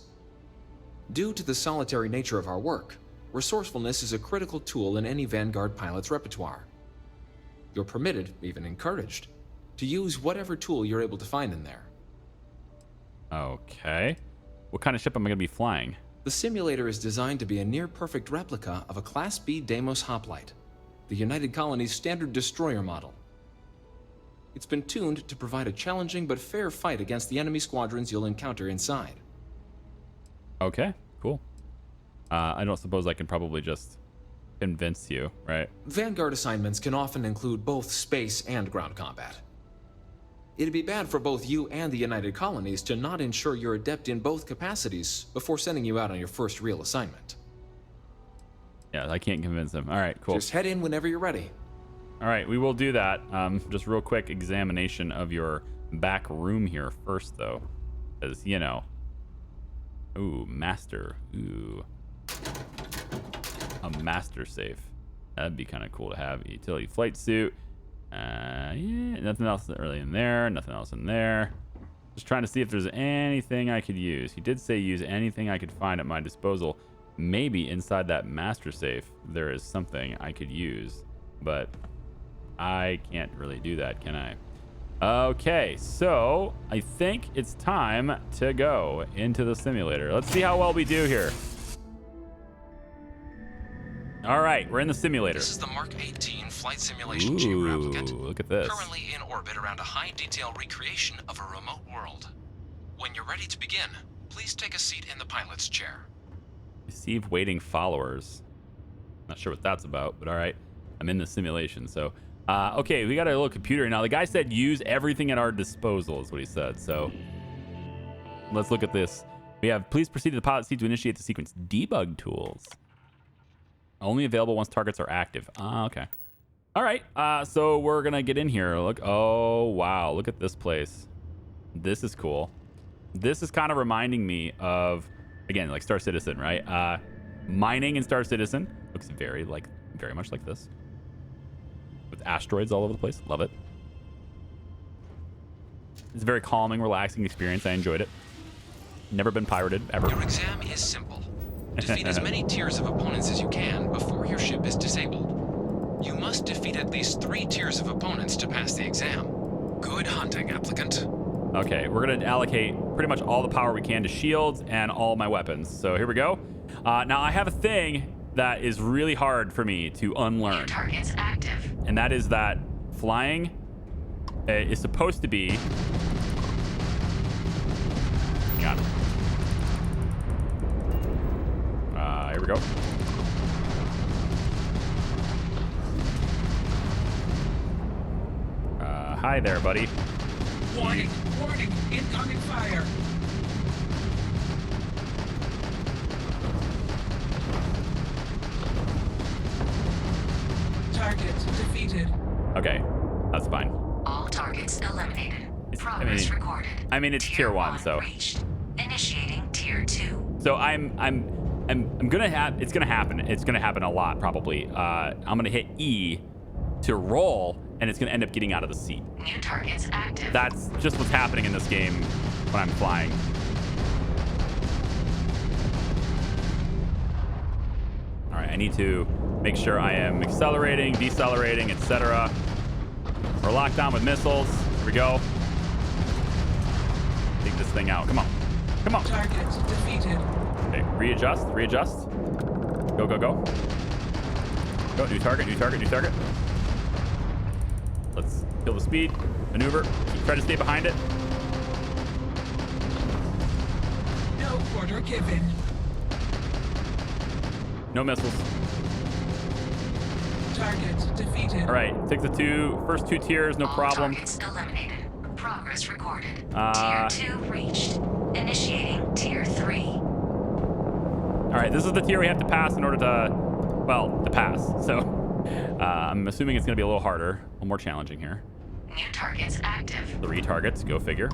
Due to the solitary nature of our work, resourcefulness is a critical tool in any Vanguard pilot's repertoire. You're permitted, even encouraged, to use whatever tool you're able to find in there. Okay. What kind of ship am I going to be flying? The simulator is designed to be a near-perfect replica of a Class B Deimos hoplite, the United Colony's standard destroyer model. It's been tuned to provide a challenging but fair fight against the enemy squadrons you'll encounter inside. Okay, cool. I don't suppose I can probably just convince you, right? Vanguard assignments can often include both space and ground combat. It'd be bad for both you and the United Colonies to not ensure you're adept in both capacities before sending you out on your first real assignment. Yeah, I can't convince him. All right, cool. Just head in whenever you're ready. All right, we will do that. Just real quick examination of your back room here first, though. Because, you know. Ooh, master. Ooh. A master safe. That'd be kind of cool to have. Utility flight suit. Yeah, nothing else really in there. Nothing else in there. Just trying to see if there's anything I could use. He did say use anything I could find at my disposal. Maybe inside that master safe there is something I could use, but I can't really do that, can I? Okay, so I think it's time to go into the simulator. Let's see how well we do here. All right, we're in the simulator. This is the Mark 18 flight simulation chamber applicant. Look at this. Currently in orbit around a high-detail recreation of a remote world. When you're ready to begin, please take a seat in the pilot's chair. Receive waiting followers. Not sure what that's about, but all right. I'm in the simulation, so. Okay, we got a little computer now. The guy said use everything at our disposal is what he said, so. Let's look at this. We have, please proceed to the pilot seat to initiate the sequence. Debug tools. Only available once targets are active. Okay. All right, so we're gonna get in here. Look, oh, wow, look at this place. This is cool. This is kind of reminding me of, again, like Star Citizen, right? Mining in Star Citizen looks very much like this. With asteroids all over the place, love it. It's a very calming, relaxing experience. I enjoyed it. Never been pirated, ever. Your exam is simple. Defeat as many tiers of opponents as you can before your ship is disabled. You must defeat at least 3 tiers of opponents to pass the exam. Good hunting, applicant. Okay, we're gonna allocate pretty much all the power we can to shields and all my weapons. So here we go. Now I have a thing that is really hard for me to unlearn. Target's active. And that is that flying is supposed to be... Hang on. go. Hi there, buddy. Warning! Warning! Incoming fire! Target defeated. Okay, that's fine. All targets eliminated. Progress recorded. I mean, it's tier 1, so. Reached. Initiating tier 2. So I'm gonna have. It's gonna happen. It's gonna happen a lot probably. I'm gonna hit E to roll, and it's gonna end up getting out of the seat. New targets active. That's just what's happening in this game when I'm flying. All right, I need to make sure I am accelerating, decelerating, etc. We're locked on with missiles. Here we go. Take this thing out. Come on. Come on. Target defeated. Okay, readjust, readjust. Go, go, go. Go, new target, new target, new target. Let's kill the speed, maneuver, try to stay behind it. No quarter given. No missiles. Target defeated. All right, take the first two tiers, no problem. Targets eliminated. Progress recorded. Tier 2 reached. Initiating tier 3. All right, this is the tier we have to pass in order to, well, to pass. So I'm assuming it's going to be a little harder, a little more challenging here. New targets active. 3 targets, go figure.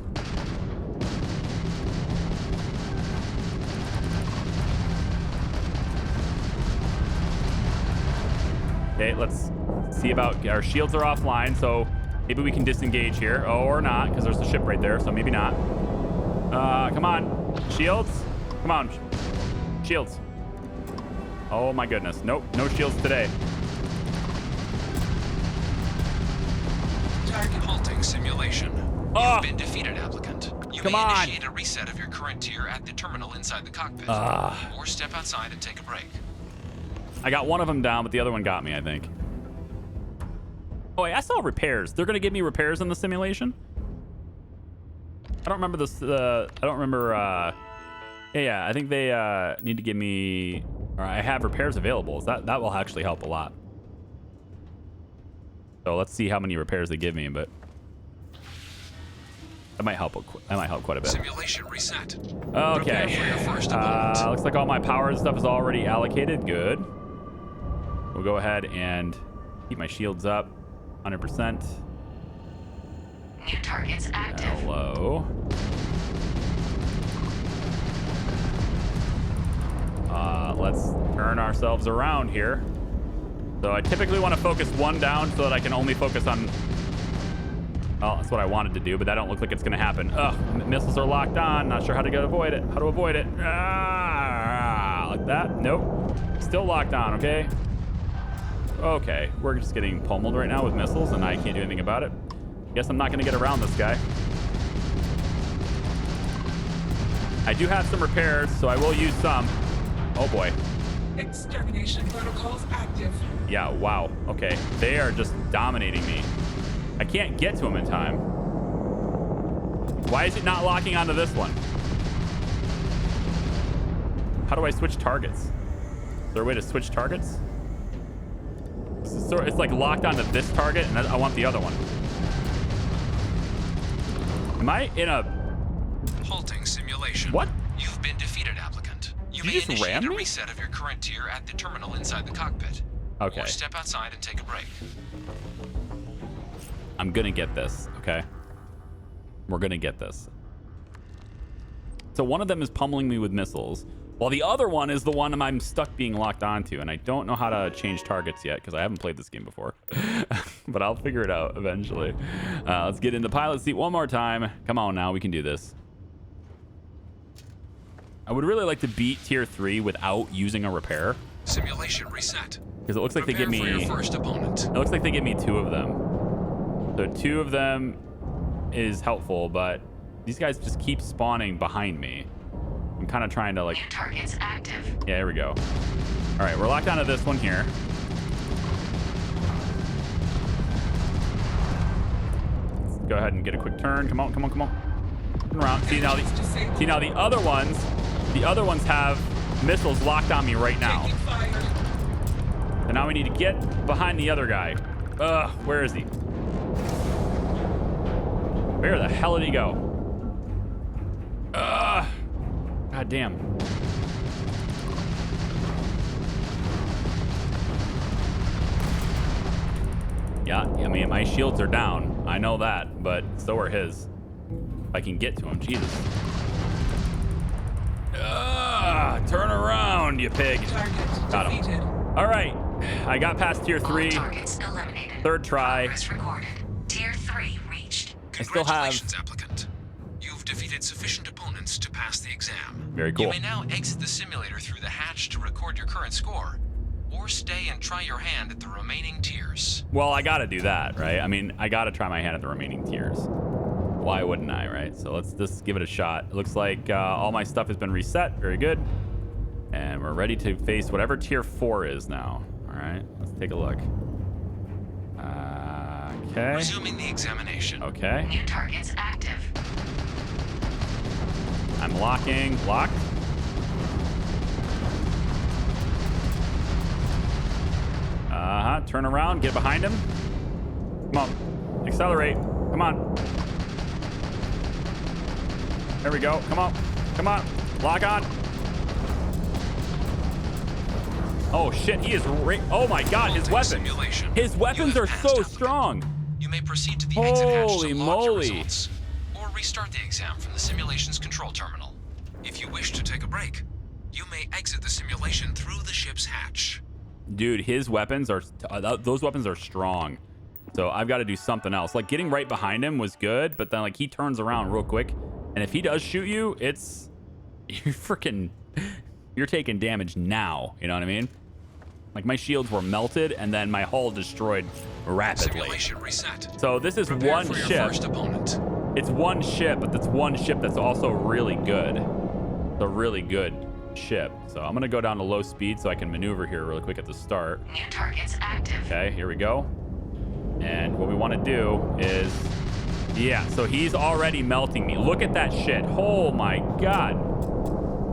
Okay, let's see about our shields are offline, so maybe we can disengage here. Oh, or not, because there's a ship right there, so maybe not. Come on, shields. Come on, shields. Oh my goodness, nope, no shields today. Target halting simulation. You've been defeated, applicant. You Come may on. initiate a reset of your current tier at the terminal inside the cockpit, or step outside and take a break. I got one of them down, but the other one got me, I think. Oh, wait, I saw repairs. They're going to give me repairs in the simulation? I don't remember this. I don't remember. Yeah, I think they need to give me... Or I have repairs available. So that will actually help a lot. So let's see how many repairs they give me, but... That might help quite a bit. Simulation reset. Okay. Prepare for your first opponent. Looks like all my power and stuff is already allocated. Good. We'll go ahead and keep my shields up. 100%. New targets active. Hello. Let's turn ourselves around here. So I typically want to focus one down so that I can only focus on... Well, that's what I wanted to do, but that don't look like it's going to happen. Ugh, missiles are locked on. Not sure how to avoid it. How to avoid it. Like that. Nope. Still locked on, okay? Okay, we're just getting pummeled right now with missiles, and I can't do anything about it. Guess I'm not going to get around this guy. I do have some repairs, so I will use some. Oh, boy. Extermination protocols active. Yeah, wow. Okay, they are just dominating me. I can't get to them in time. Why is it not locking onto this one? How do I switch targets? Is there a way to switch targets? So it's like locked onto this target, and I want the other one. Am I in a... Halting simulation. What? You've been defeated, applicant. You may just initiate ram a me? reset of your current tier at the terminal inside the cockpit. Okay. Or step outside and take a break. I'm gonna get this, okay? We're gonna get this. So one of them is pummeling me with missiles, while the other one is the one I'm stuck being locked onto, and I don't know how to change targets yet because I haven't played this game before. But I'll figure it out eventually. Let's get into pilot seat one more time. Come on now, we can do this. I would really like to beat tier 3 without using a repair. Simulation reset. Because it looks like they give me... Prepare for your first opponent. It looks like they give me 2 of them. So 2 of them is helpful, but these guys just keep spawning behind me. I'm kind of trying to like... New targets active. Yeah, here we go. All right, we're locked onto this one here. Let's go ahead and get a quick turn. Come on, come on, come on. Turn around. See now the other ones have missiles locked on me right now. Taking fire. And now we need to get behind the other guy. Where is he? Where the hell did he go? God damn. Yeah, I mean, my shields are down. I know that, but so are his. If I can get to him, Jesus. Turn around, you pig. Got him. All right, I got past tier 3. Third try. Recorded. Tier 3 reached. I still have. Congratulations, applicant. You've defeated sufficient opponents to pass the exam. Very cool. You may now exit the simulator through the hatch to record your current score, or stay and try your hand at the remaining tiers. Well, I gotta do that, right? I mean, I gotta try my hand at the remaining tiers. Why wouldn't I, right? So let's just give it a shot. It looks like all my stuff has been reset. Very good. And we're ready to face whatever tier 4 is now. All right, let's take a look. Okay. Resuming the examination. Okay. New targets active. I'm locking. Locked. Turn around. Get behind him. Come on. Accelerate. Come on. There we go. Come on. Come on. Lock on. Oh, shit. He is... oh, my God. His weapons. His weapons are so strong. You may proceed to the exit hatch Holy to log your moly. results, or restart the exam from the simulation's control terminal. If you wish to take a break, you may exit the simulation through the ship's hatch. Dude, his weapons are... those weapons are strong. So I've got to do something else. Like, getting right behind him was good, but then, like, he turns around real quick. And if he does shoot you, it's... You're freaking... You're taking damage now. You know what I mean? Like, my shields were melted, and then my hull destroyed rapidly. Simulation reset. So this is Prepare one for your ship. first opponent. It's one ship, but it's one ship that's also really good. It's a really good ship. So I'm going to go down to low speed so I can maneuver here really quick at the start. New targets active. Okay, here we go. And what we want to do is... Yeah, so he's already melting me. Look at that shit. Oh, my God.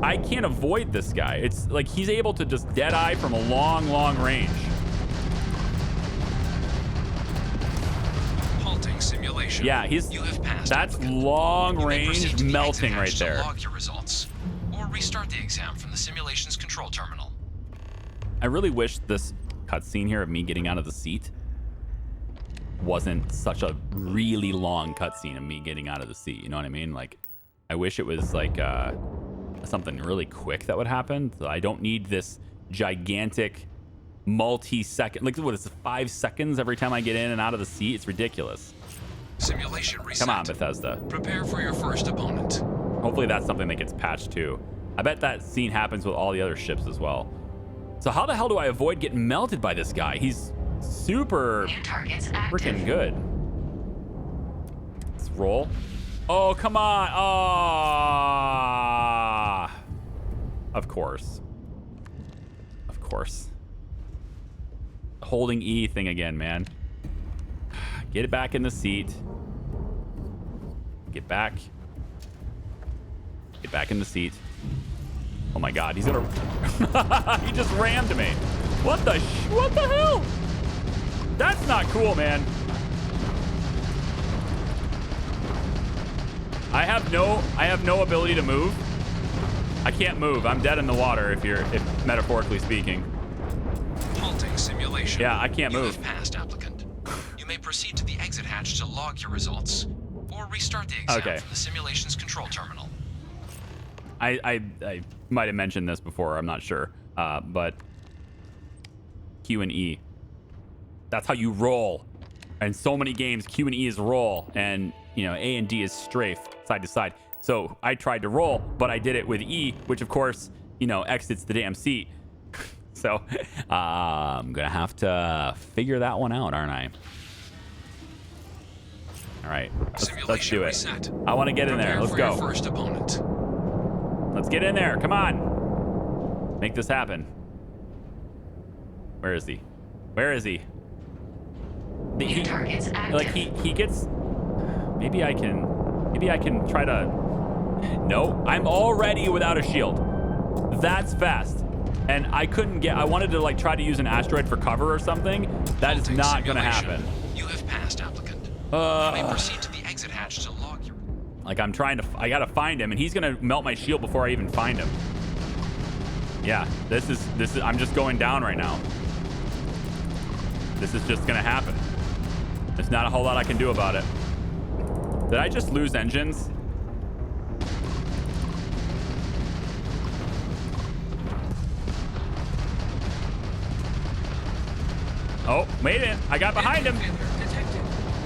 I can't avoid this guy. It's like he's able to just dead-eye from a long, long range. Halting simulation. Yeah, he's... You have passed. That's long-range melting right there. Log your results, or restart the exam from the simulation's control terminal. I really wish this cutscene here of me getting out of the seat wasn't such a really long cutscene of me getting out of the seat. You know what I mean? Like, I wish it was like something really quick that would happen. So I don't need this gigantic multi-second. Like, what is it, 5 seconds every time I get in and out of the seat? It's ridiculous. Simulation reset. Come on, Bethesda. Prepare for your first opponent. Hopefully that's something that gets patched too. I bet that scene happens with all the other ships as well. So how the hell do I avoid getting melted by this guy? He's super freaking good. Let's roll. Oh, come on. Ah. Of course. Of course. Holding E thing again, man. Get it back in the seat. Get back. Get back in the seat. Oh my God, he's gonna... He just rammed me. What the hell? That's not cool, man. I have no ability to move. I can't move. I'm dead in the water if metaphorically speaking. Halting simulation. Yeah, I can't move. You have passed, applicant. You may proceed to the exit hatch to log your results, or restart the exam from the simulation's control terminal. I might have mentioned this before. I'm not sure, but Q and E. That's how you roll. In so many games, Q and E is roll, and you know A and D is strafe, side to side. So I tried to roll, but I did it with E, which of course, you know, exits the damn seat. So I'm gonna have to figure that one out, aren't I? All right, let's do it. Reset. I want to get in there. Let's go. Your first opponent. Let's get in there. Come on. Make this happen. Where is he? Where is he? He gets... Maybe I can try to... No, I'm already without a shield. That's fast. And I couldn't get, I wanted to like try to use an asteroid for cover or something. That is not going to happen. You have passed, applicant. You may proceed to the exit hatch to log your... Like I'm trying to, I got to find him and he's going to melt my shield before I even find him. Yeah, this is, I'm just going down right now. This is just going to happen. There's not a whole lot I can do about it. Did I just lose engines? Oh, made it. I got behind him.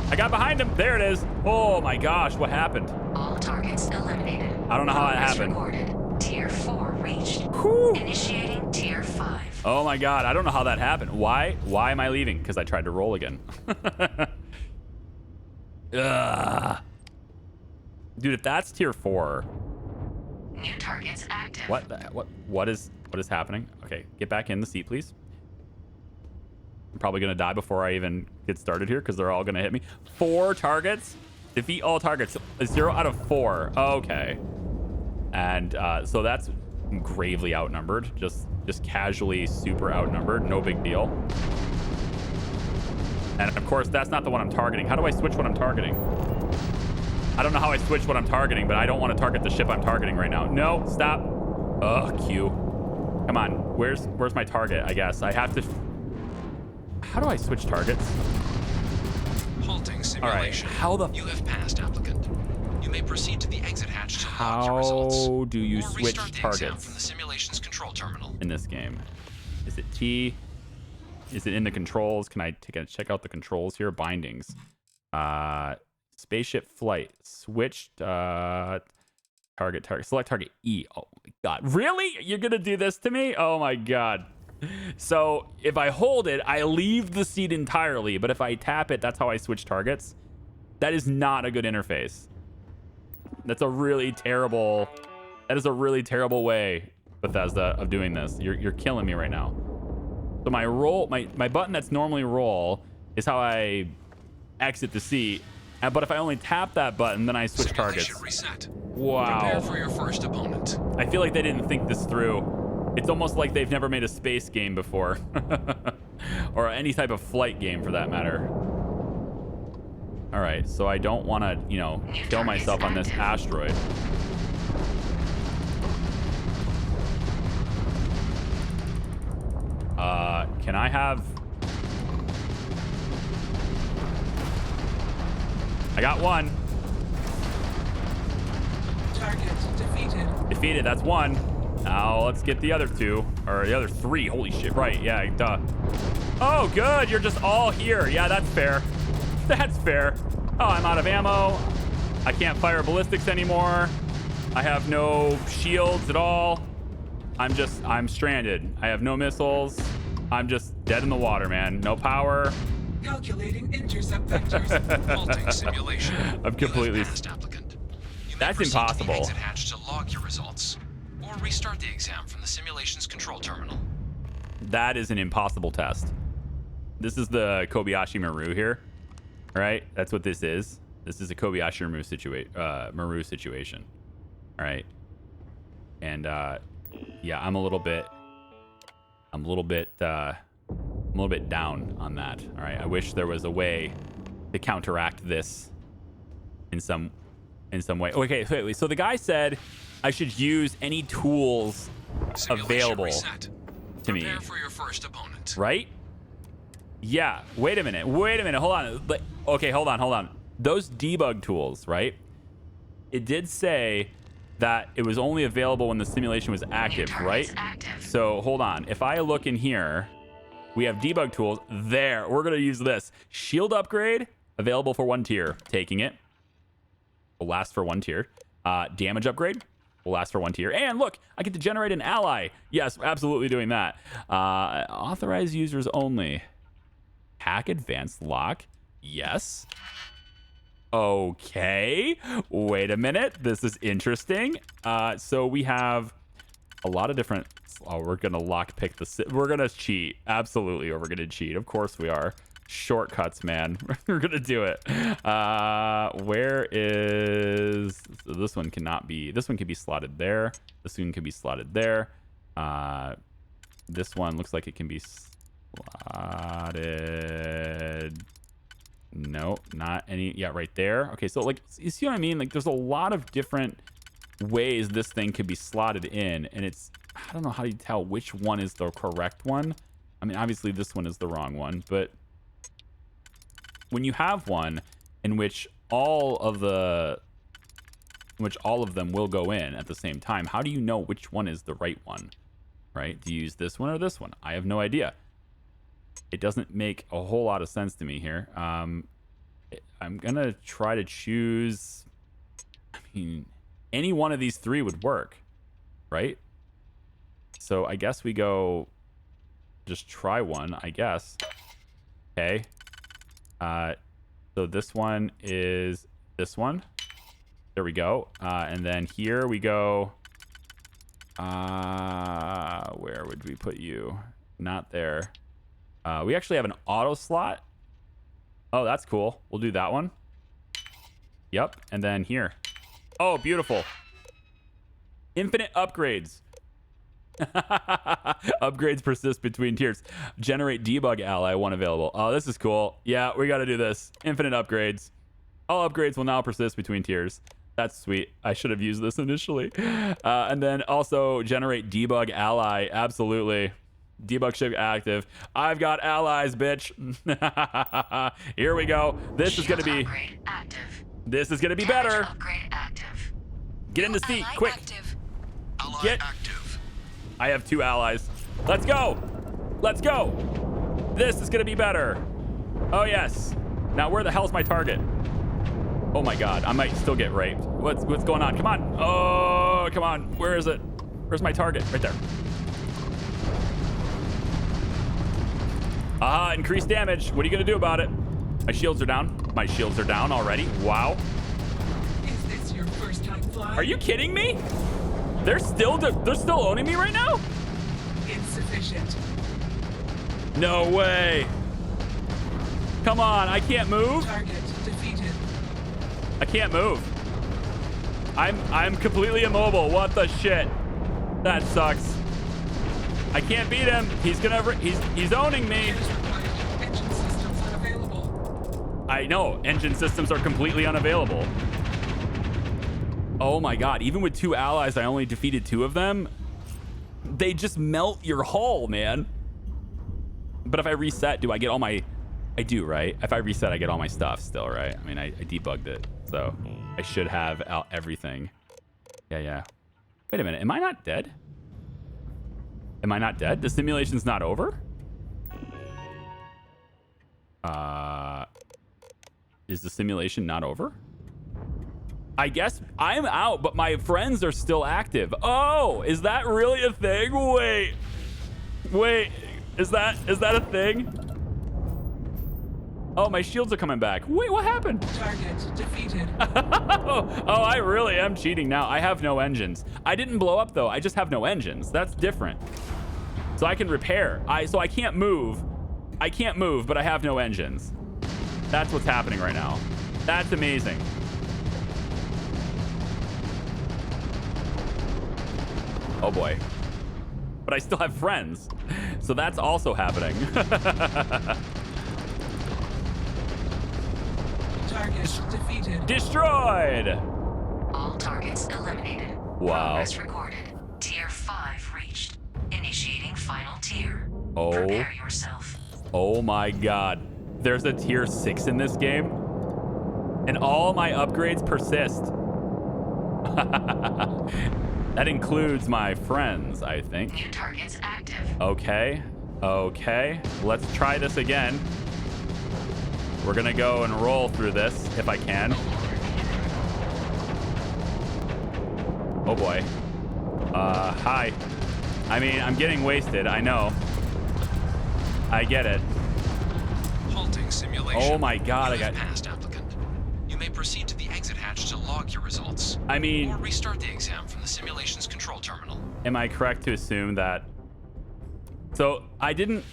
I got behind him. There it is. Oh my gosh, what happened? All targets eliminated. I don't know how that happened. Recorded. Tier 4 reached. Whew. Initiating Tier 5. Oh my god, I don't know how that happened. Why am I leaving? Because I tried to roll again. Ugh. Dude, if that's tier 4. New targets active. What is happening? Okay, get back in the seat, please. I'm probably gonna die before I even get started here because they're all gonna hit me. 4 targets? Defeat all targets. 0 out of 4. Okay. And so that's gravely outnumbered. Just casually super outnumbered. No big deal. And of course, that's not the one I'm targeting. How do I switch what I'm targeting? I don't know how I switch what I'm targeting, but I don't want to target the ship I'm targeting right now. No, stop. Ugh, Q. Come on. Where's my target? I guess I have to. How do I switch targets? Halting simulation. All right. You have passed, applicant. You may proceed to the exit hatch to log your results. How do you or switch restart the targets exam from the simulation's control terminal? in this game? Is it T? Is it in the controls? Can I check out the controls here? Bindings. Spaceship flight. Switch target. Select target E. Oh my god. Really? You're gonna do this to me? Oh my god. So if I hold it, I leave the seat entirely, but if I tap it, that's how I switch targets. That is not a good interface. That's a really terrible, that is a really terrible way, Bethesda, of doing this. You're killing me right now. So my roll, my button that's normally roll is how I exit the seat. But if I only tap that button, then I switch targets. Reset. Wow. Prepare for your first opponent. I feel like they didn't think this through. It's almost like they've never made a space game before. Or any type of flight game for that matter. All right, so I don't want to, you know, kill myself on this asteroid. Can I have... I got one. Target defeated. Defeated, that's one. Now let's get the other 2, or the other 3. Holy shit, right, yeah, duh. Oh, good, you're just all here. Yeah, that's fair. That's fair. Oh, I'm out of ammo. I can't fire ballistics anymore. I have no shields at all. I'm stranded. I have no missiles. I'm just dead in the water, man. No power. Calculating intercept vectors. Halting simulation. I'm completely... applicant. That's impossible. Exit hatch to log your results. Or restart the exam from the simulation's control terminal. That is an impossible test. This is the Kobayashi Maru here. All right, that's what this is. This is a Kobayashi Maru situation. All right, and yeah, I'm a little bit down on that. All right, I wish there was a way to counteract this in some way. Okay, wait, so the guy said I should use any tools available to me. Prepare for your first opponent. Right? Yeah. Wait a minute. Hold on. Okay, hold on. Those debug tools, right? It did say that it was only available when the simulation was active, right? So hold on. If I look in here, we have debug tools. There. We're going to use this. Shield upgrade, available for 1 tier. Taking it. Will last for 1 tier. Damage upgrade will last for 1 tier. And look, I get to generate an ally. Yes, absolutely doing that. Authorized users only. Hack advanced lock. Yes. Okay. Wait a minute. This is interesting. So we have a lot of different... Oh, we're going to lockpick the... We're going to cheat. Absolutely, we're going to cheat. Of course we are. Shortcuts, man. We're going to do it. Where is... So this one cannot be... This one can be slotted there. This one can be slotted there. This one looks like it can be slotted. No, not any. Yeah, right there. Okay, so like, you see what I mean? Like, there's a lot of different ways this thing could be slotted in, and it's, I don't know how you tell which one is the correct one. I mean, obviously this one is the wrong one, but when you have one in which all of them will go in at the same time, how do you know which one is the right one? Right? Do you use this one or this one? I have no idea. It doesn't make a whole lot of sense to me here. I'm gonna try to choose, I mean, any one of these three would work, right? So I guess we go just try one, I guess. Okay. So this one is this one. There we go. And then here we go. Where would we put you? Not there. We actually have an auto slot. Oh, that's cool. We'll do that one. Yep. And then here. Oh, beautiful. Infinite upgrades. Upgrades persist between tiers. Generate debug ally one available. Oh, this is cool. Yeah, we got to do this. Infinite upgrades. All upgrades will now persist between tiers. That's sweet. I should have used this initially. And then also generate debug ally. Absolutely. Debug ship active. I've got allies, bitch. Here we go. This is going to be... This is going to be better. Get in the seat, quick. Get... I have 2 allies. Let's go. Let's go. This is going to be better. Oh, yes. Now, where the hell's my target? Oh, my God. I might still get raped. What's going on? Come on. Oh, come on. Where is it? Where's my target? Right there. Aha, increased damage. What are you going to do about it? My shields are down. My shields are down already. Wow. Is this your first time flying? Are you kidding me? They're still owning me right now? Insufficient. No way. Come on, I can't move. Target defeated. I can't move. I'm completely immobile. What the shit? That sucks. I can't beat him. He's owning me. Engine systems unavailable. I know. Engine systems are completely unavailable. Oh my God. Even with 2 allies, I only defeated 2 of them. They just melt your hull, man. But if I reset, do I get all my... I do, right? If I reset, I get all my stuff still, right? I mean, I debugged it. So I should have out everything. Yeah. Wait a minute. Am I not dead? Am I not dead? The simulation's not over? Is the simulation not over? I guess I'm out, but my friends are still active. Oh, is that really a thing? Wait, is that a thing? Oh, my shields are coming back. Wait, what happened? Target defeated. Oh, I really am cheating now. I have no engines. I didn't blow up though. I just have no engines. That's different. So I can repair. So I can't move. I can't move, but I have no engines. That's what's happening right now. That's amazing. Oh boy. But I still have friends. So that's also happening. Target defeated. Destroyed. All targets eliminated. Wow. Progress recorded. Tier 5 reached. Initiating final tier. Oh. Prepare yourself. Oh my God. There's a tier 6 in this game. And all my upgrades persist. That includes my friends, I think. New targets active. Okay. Let's try this again. We're gonna go and roll through this if I can. Oh boy. Hi. I mean, I'm getting wasted, I know. I get it. Halting simulation. Oh my God, I got... passed, applicant. You may proceed to the exit hatch to log your results. I mean... Or restart the exam from the simulation's control terminal. Am I correct to assume that... So I didn't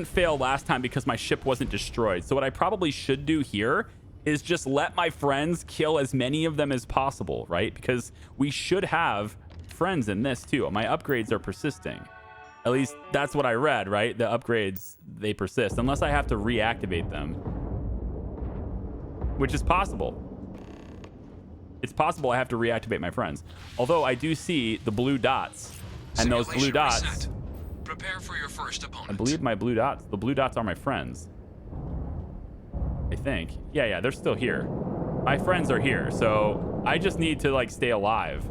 fail last time because my ship wasn't destroyed. So what I probably should do here is just let my friends kill as many of them as possible, right? Because we should have friends in this too. My upgrades are persisting. At least that's what I read, right? The upgrades, they persist unless I have to reactivate them, which is possible. It's possible I have to reactivate my friends. Although I do see the blue dots, and those blue dots. Reset. Prepare for your first opponent. I believe my blue dots. The blue dots are my friends. I think. Yeah, they're still here. My friends are here, so I just need to like stay alive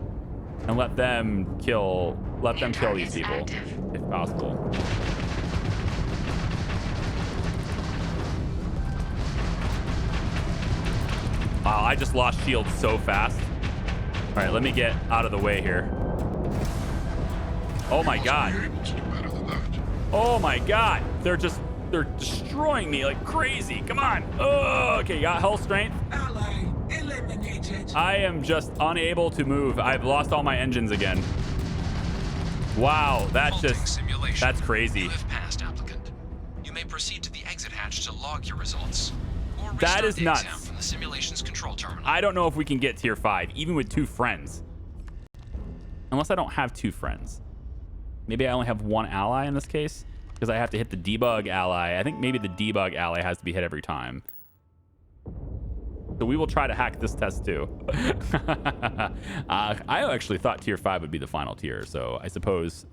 and let them kill these people if possible. Wow, I just lost shield so fast. All right, let me get out of the way here. Oh my god. Oh my god. They're destroying me like crazy. Come on. Oh, okay, got health strength. Ally eliminated. I am just unable to move. I've lost all my engines again. Wow, that's crazy. You have passed, applicant. You may proceed to the exit hatch to log your results. Or that is nuts. From the simulation's control terminal. I don't know if we can get tier 5, even with 2 friends. Unless I don't have 2 friends. Maybe I only have 1 ally in this case, because I have to hit the debug ally. I think maybe the debug ally has to be hit every time. So we will try to hack this test too. I actually thought tier 5 would be the final tier, so I suppose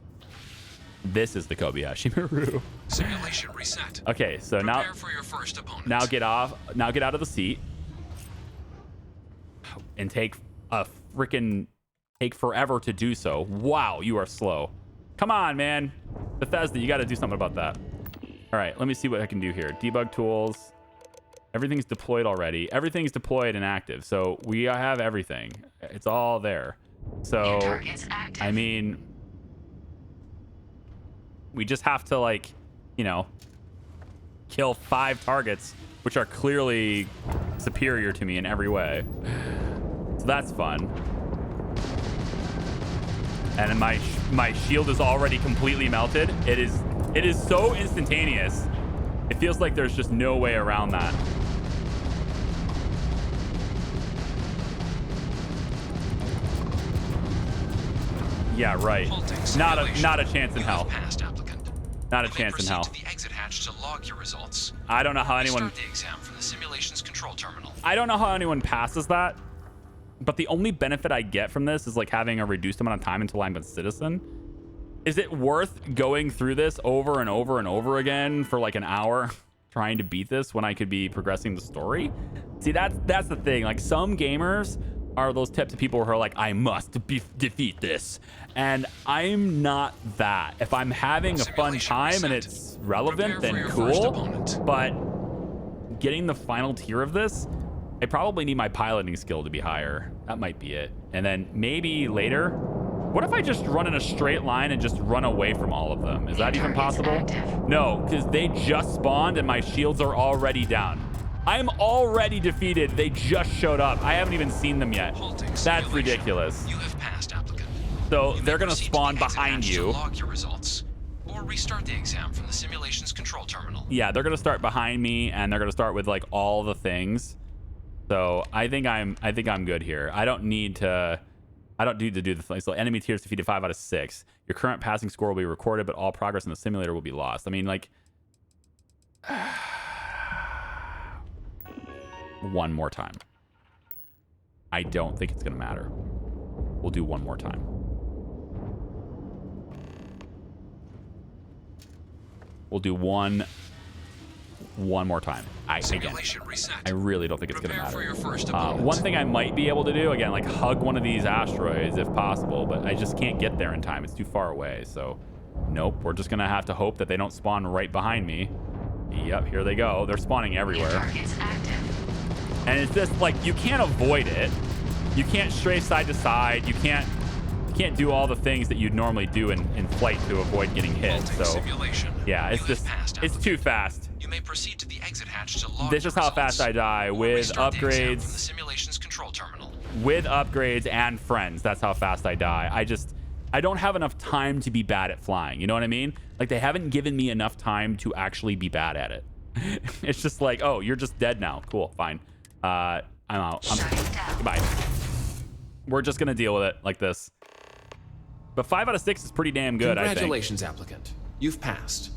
this is the Kobayashi Maru. Simulation reset. Okay, so Prepare for your first opponent. now get out of the seat and take forever to do so. Wow, you are slow. Come on, man. Bethesda, you got to do something about that. All right, let me see what I can do here. Debug tools. Everything's deployed already. Everything's deployed and active. So we have everything. It's all there. So, I mean, we just have to, like, you know, kill 5 targets, which are clearly superior to me in every way. So that's fun. And my shield is already completely melted. It is so instantaneous. It feels like there's just no way around that. Yeah, right. Not a chance in hell. Not a chance in hell. The exit hatch to log your results. I don't know how anyone. Start the exam from the simulation's control terminal. I don't know how anyone passes that. But the only benefit I get from this is like having a reduced amount of time until I'm a citizen. Is it worth going through this over and over and over again for like an hour trying to beat this when I could be progressing the story? See, that's the thing. Like, some gamers are those types of people who are like, I must defeat this. And I'm not that. If I'm having a fun time and it's relevant, then cool. But getting the final tier of this, I probably need my piloting skill to be higher. That might be it. And then maybe later, what if I just run in a straight line and just run away from all of them? Is that even possible? No, because they just spawned and my shields are already down. I'm already defeated. They just showed up. I haven't even seen them yet. That's ridiculous. You have passed, applicant. So they're going to spawn behind you. Log your results, or restart the exam from the simulation's control terminal. Yeah, they're going to start behind me, and they're going to start with like all the things. So I think I'm good here. I don't need to do the thing. So enemy tiers defeated 5 out of 6. Your current passing score will be recorded, but all progress in the simulator will be lost. I mean, like, one more time. I don't think it's gonna matter. We'll do one more time. We'll do one more time. I really don't think it's gonna matter. One thing I might be able to do, again, like hug one of these asteroids if possible, but I just can't get there in time. It's too far away. So nope, we're just gonna have to hope that they don't spawn right behind me. Yep, here they go. They're spawning everywhere. And it's just like, you can't avoid it. You can't stray side to side. You can't do all the things that you'd normally do in flight to avoid getting hit. So yeah, it's just, it's too fast. You may proceed to the exit hatch to log This is how fast I die, with upgrades. From the simulation's control terminal. With upgrades and friends, that's how fast I die. I don't have enough time to be bad at flying. You know what I mean? Like, they haven't given me enough time to actually be bad at it. It's just like, oh, you're just dead now. Cool, fine. I'm out. Goodbye. We're just gonna deal with it like this. But 5 out of 6 is pretty damn good, I think. Congratulations, applicant. You've passed.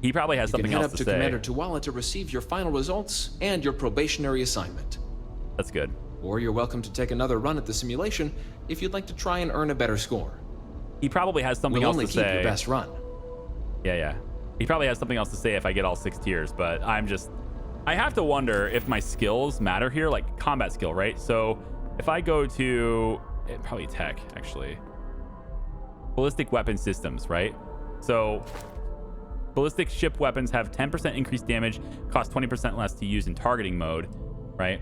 He probably has something else to say. You can head up to Commander Tuwala to receive your final results and your probationary assignment. That's good. Or you're welcome to take another run at the simulation if you'd like to try and earn a better score. He probably has something else to say. We'll only keep your best run. Yeah. He probably has something else to say if I get all 6 tiers, but I have to wonder if my skills matter here, like combat skill, right? So if I go to, probably tech, actually. Ballistic weapon systems, right? So ballistic ship weapons have 10% increased damage, cost 20% less to use in targeting mode, right?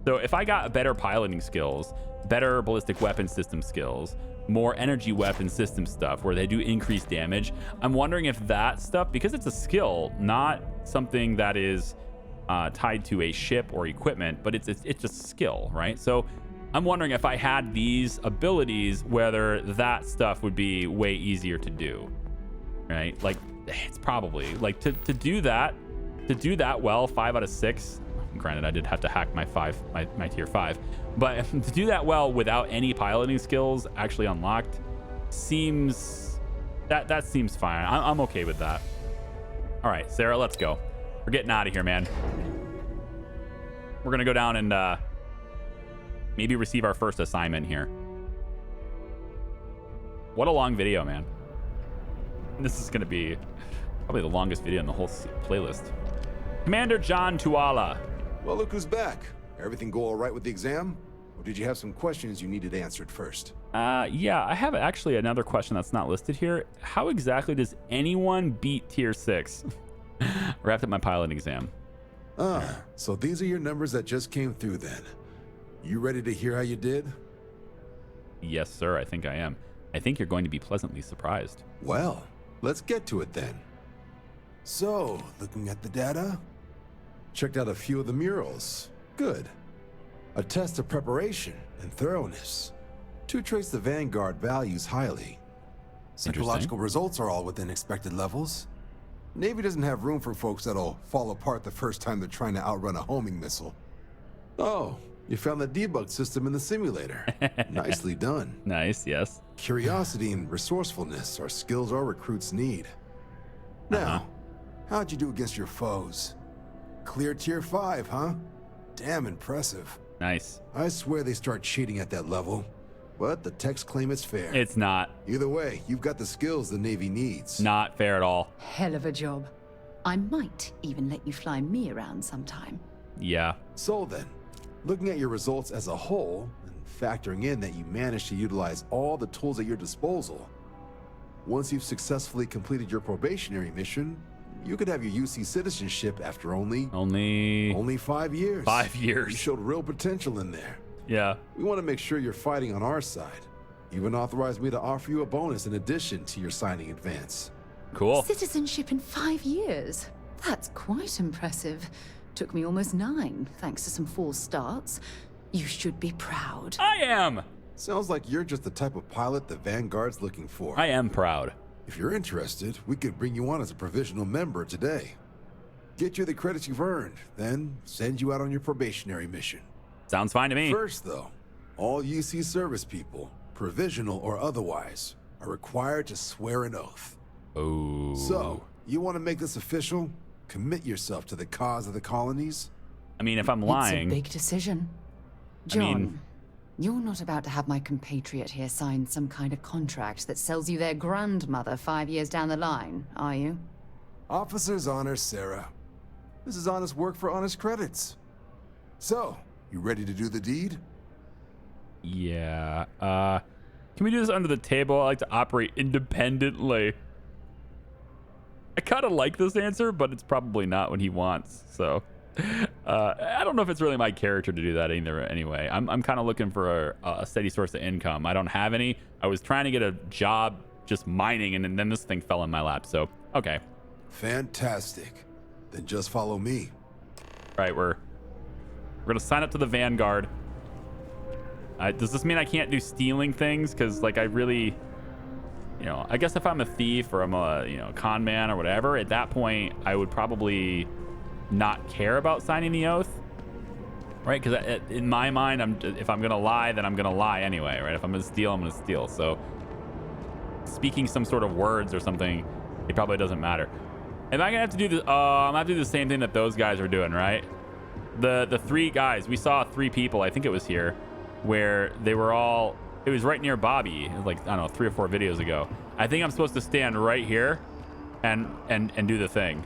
So if I got better piloting skills, better ballistic weapon system skills, more energy weapon system stuff where they do increase damage, I'm wondering if that stuff, because it's a skill, not something that is tied to a ship or equipment, but it's just skill, right? So I'm wondering if I had these abilities, whether that stuff would be way easier to do, right? Like, it's probably like to do that well, 5 out of 6. Granted, I did have to hack my tier 5, but to do that well without any piloting skills actually unlocked seems that seems fine. I'm okay with that. All right, Sarah, let's go. We're getting out of here, man. We're gonna go down and maybe receive our first assignment here. What a long video, man. This is gonna be probably the longest video in the whole playlist. Commander John Tuwala. Well, look who's back. Everything go all right with the exam? Or did you have some questions you needed answered first? Yeah, I have actually another question that's not listed here. How exactly does anyone beat tier 6? Wrapped up my pilot exam. So these are your numbers that just came through then. You ready to hear how you did? Yes, sir, I think I am. I think you're going to be pleasantly surprised. Well, let's get to it then. So, looking at the data, checked out a few of the murals. Good. A test of preparation and thoroughness. 2 traits the Vanguard values highly. Psychological results are all within expected levels. Navy doesn't have room for folks that'll fall apart the first time they're trying to outrun a homing missile. Oh, you found the debug system in the simulator. Nicely done. Nice, yes. Curiosity and resourcefulness are skills our recruits need. Now, how'd you do against your foes? Clear tier 5, huh? Damn impressive. Nice. I swear they start cheating at that level, but the techs claim it's fair. It's not. Either way, you've got the skills the Navy needs. Not fair at all. Hell of a job. I might even let you fly me around sometime. Yeah. So then, looking at your results as a whole, and factoring in that you managed to utilize all the tools at your disposal, once you've successfully completed your probationary mission, you could have your UC citizenship after only 5 years. 5 years. You showed real potential in there. Yeah. We want to make sure you're fighting on our side. Even authorized me to offer you a bonus in addition to your signing advance. Cool. Citizenship in 5 years. That's quite impressive. Took me almost 9, thanks to some false starts. You should be proud. I am. Sounds like you're just the type of pilot the Vanguard's looking for. I am proud. If you're interested, we could bring you on as a provisional member today. Get you the credits you've earned, then send you out on your probationary mission. Sounds fine to me. First, though, all UC service people, provisional or otherwise, are required to swear an oath. Oh. So, you want to make this official? Commit yourself to the cause of the colonies? I mean, if I'm lying... It's a big decision. John, you're not about to have my compatriot here sign some kind of contract that sells you their grandmother 5 years down the line, are you? Officer's honor, Sarah. This is honest work for honest credits. So, you ready to do the deed? Yeah. Can we do this under the table? I like to operate independently. I kind of like this answer, but it's probably not what he wants. So, I don't know if it's really my character to do that either. Anyway, I'm kind of looking for a steady source of income. I don't have any. I was trying to get a job just mining, and then this thing fell in my lap. So, okay. Fantastic. Then just follow me. All right, we're gonna sign up to the Vanguard. Does this mean I can't do stealing things? Because like I really, I guess if I'm a thief or I'm a con man or whatever, at that point I would probably not care about signing the oath. right? Because in my mind, if I'm gonna lie, then I'm gonna lie anyway, right? If I'm gonna steal, I'm gonna steal. So speaking some sort of words or something, it probably doesn't matter. Am I gonna have to do this? I'm gonna have to do the same thing that those guys are doing, right? The three guys, we saw three people, I think it was here, where they were all, it was right near Bobby, it was like, I don't know, 3 or 4 videos ago. I think I'm supposed to stand right here and do the thing.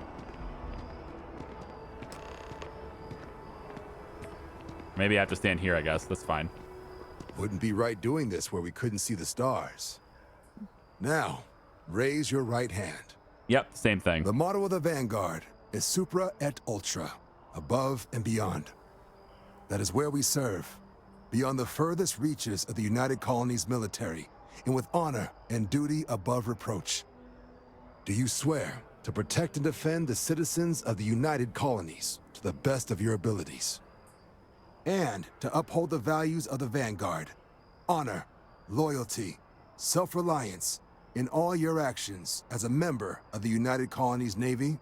Maybe I have to stand here, I guess. That's fine. Wouldn't be right doing this where we couldn't see the stars. Now, raise your right hand. Yep, same thing. The motto of the Vanguard is Supra et Ultra, above and beyond. That is where we serve, beyond the furthest reaches of the United Colonies military, and with honor and duty above reproach. Do you swear to protect and defend the citizens of the United Colonies to the best of your abilities? And to uphold the values of the Vanguard, honor, loyalty, self-reliance, in all your actions as a member of the United Colonies Navy?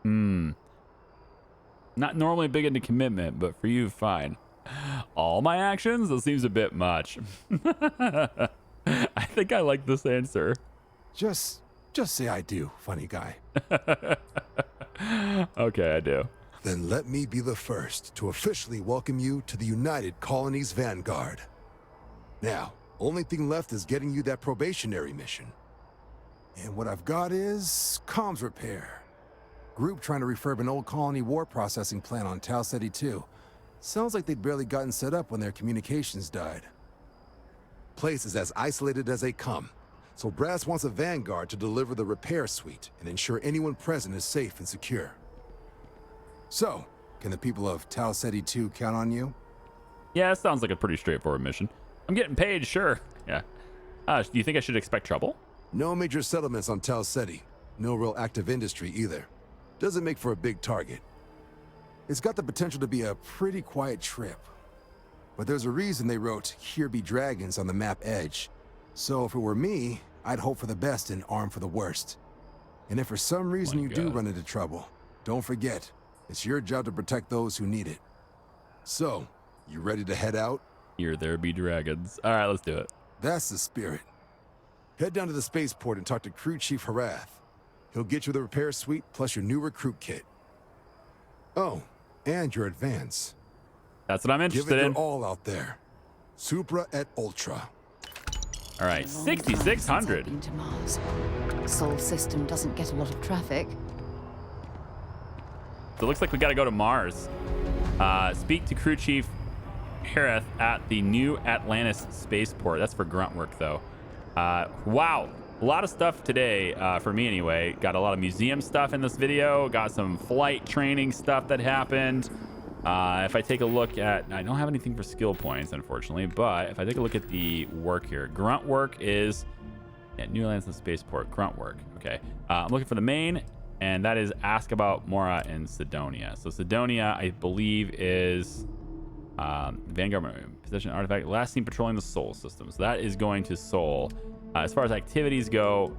Not normally big into commitment, but for you, fine. All my actions? That seems a bit much. I think I like this answer. Just say I do, funny guy. Okay, I do. Then let me be the first to officially welcome you to the United Colonies Vanguard. Now, only thing left is getting you that probationary mission. And what I've got is comms repair. Group trying to refurb an old colony war processing plant on Tau Ceti 2. Sounds like they'd barely gotten set up when their communications died. Place is as isolated as they come, so Brass wants a Vanguard to deliver the repair suite and ensure anyone present is safe and secure. So, can the people of Tau Ceti 2 count on you? Yeah, it sounds like a pretty straightforward mission. I'm getting paid, sure. Yeah. Do you think I should expect trouble? No major settlements on Tau Ceti. No real active industry either. Doesn't make for a big target. It's got the potential to be a pretty quiet trip. But there's a reason they wrote, "Here be dragons" on the map edge. So if it were me, I'd hope for the best and arm for the worst. And if for some reason you do run into trouble, don't forget, it's your job to protect those who need it. So, you ready to head out? Here there be dragons. All right, let's do it. That's the spirit. Head down to the spaceport and talk to Crew Chief Harath. He'll get you the repair suite plus your new recruit kit. Oh, and your advance. That's what I'm interested Give it in. your all out there. Supra et Ultra. All right, 6,600. Been to Mars. Sol system doesn't get a lot of traffic. So it looks like we got to go to Mars. Speak to Crew Chief Harath at the New Atlantis spaceport. That's for grunt work, though. Wow. A lot of stuff today, for me anyway. Got a lot of museum stuff in this video. Got some flight training stuff that happened. If I take a look at, I don't have anything for skill points, unfortunately, but if I take a look at the work here, grunt work is at New Atlantis spaceport. Grunt work. Okay. I'm looking for the main, and that is ask about Mora and Sidonia. So Sidonia, I believe, is Vanguard possession artifact. Last seen patrolling the Sol system. So that is going to Sol. As far as activities go,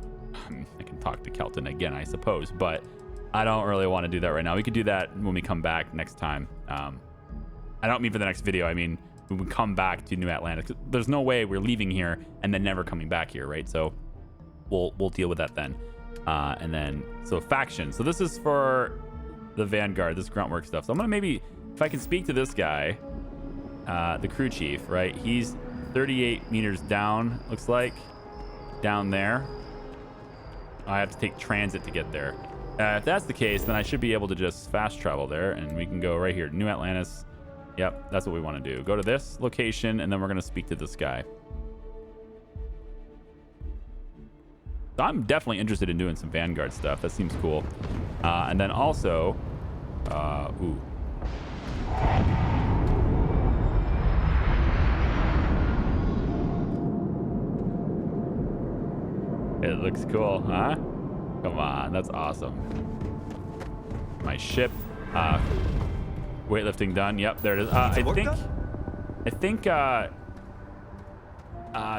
I can talk to Kelton again, I suppose, but I don't really want to do that right now. We could do that when we come back next time. I don't mean for the next video. I mean, when we come back to New Atlantis. There's no way we're leaving here and then never coming back here, right? So we'll deal with that then. And then, so faction. So this is for the Vanguard, this grunt work stuff. So I'm going to maybe, if I can speak to this guy, the crew chief, right? He's 38 meters down, looks like. Down there. I have to take transit to get there. If that's the case, then I should be able to just fast travel there, and we can go right here, New Atlantis. Yep, that's what we want to do. Go to this location, and then we're going to speak to this guy. So I'm definitely interested in doing some Vanguard stuff. That seems cool. And then also, ooh. It looks cool, huh? Come on, that's awesome. My ship, weightlifting done. Yep, there it is. I think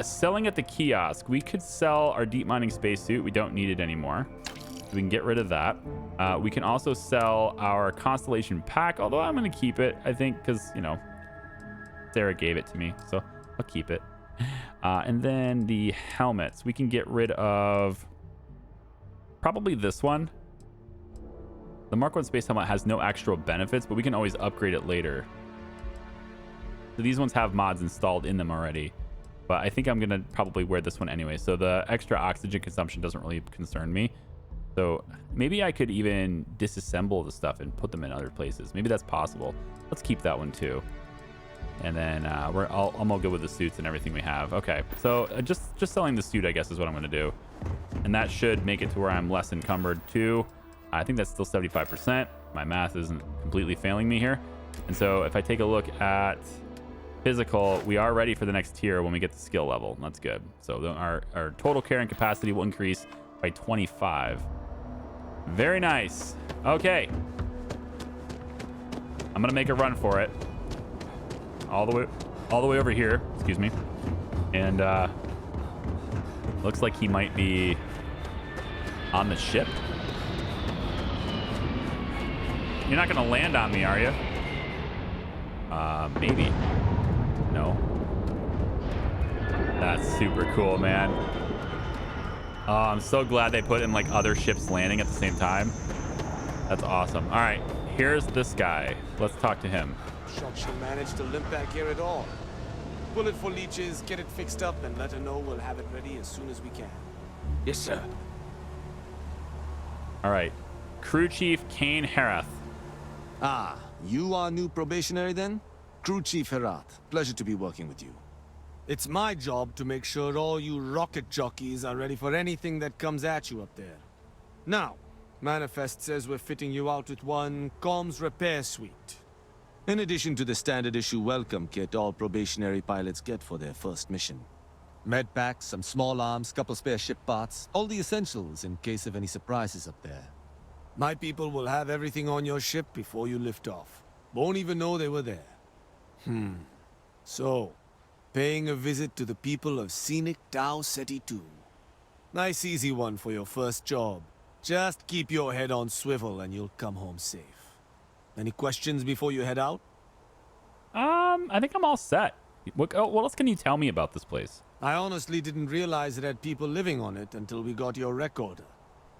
selling at the kiosk. We could sell our deep mining spacesuit. We don't need it anymore. We can get rid of that. We can also sell our Constellation pack, although I'm going to keep it, I think, because, you know, Sarah gave it to me, so I'll keep it. And then the helmets. We can get rid of probably this one. The Mark 1 Space Helmet has no extra benefits, but we can always upgrade it later. So these ones have mods installed in them already. But I think I'm going to probably wear this one anyway. So the extra oxygen consumption doesn't really concern me. So maybe I could even disassemble the stuff and put them in other places. Maybe that's possible. Let's keep that one too. And then I'm all good with the suits and everything we have. Okay, so just selling the suit, I guess, is what I'm going to do. And that should make it to where I'm less encumbered too. I think that's still 75%. My math isn't completely failing me here. And so if I take a look at physical, we are ready for the next tier when we get the skill level. That's good. So our total carrying capacity will increase by 25. Very nice. Okay. I'm gonna make a run for it. All the way over here. Excuse me. And looks like he might be on the ship. You're not gonna land on me, are you? Maybe. No. That's super cool, man. Oh, I'm so glad they put in like other ships landing at the same time. That's awesome. All right, here's this guy. Let's talk to him. Shocked she managed to limp back here at all. Pull it for leeches, get it fixed up, and let her know we'll have it ready as soon as we can. Yes, sir. All right, Crew Chief Kane Herath. Ah, you are new probationary then? Crew Chief Herath, pleasure to be working with you. It's my job to make sure all you rocket jockeys are ready for anything that comes at you up there. Now, Manifest says we're fitting you out with one comms repair suite. In addition to the standard issue welcome kit all probationary pilots get for their first mission. Med packs, some small arms, couple spare ship parts, all the essentials in case of any surprises up there. My people will have everything on your ship before you lift off. Won't even know they were there. So, paying a visit to the people of scenic Tau Ceti 2. Nice easy one for your first job. Just keep your head on swivel and you'll come home safe. Any questions before you head out? I think I'm all set. What else can you tell me about this place? I honestly didn't realize it had people living on it until we got your recorder.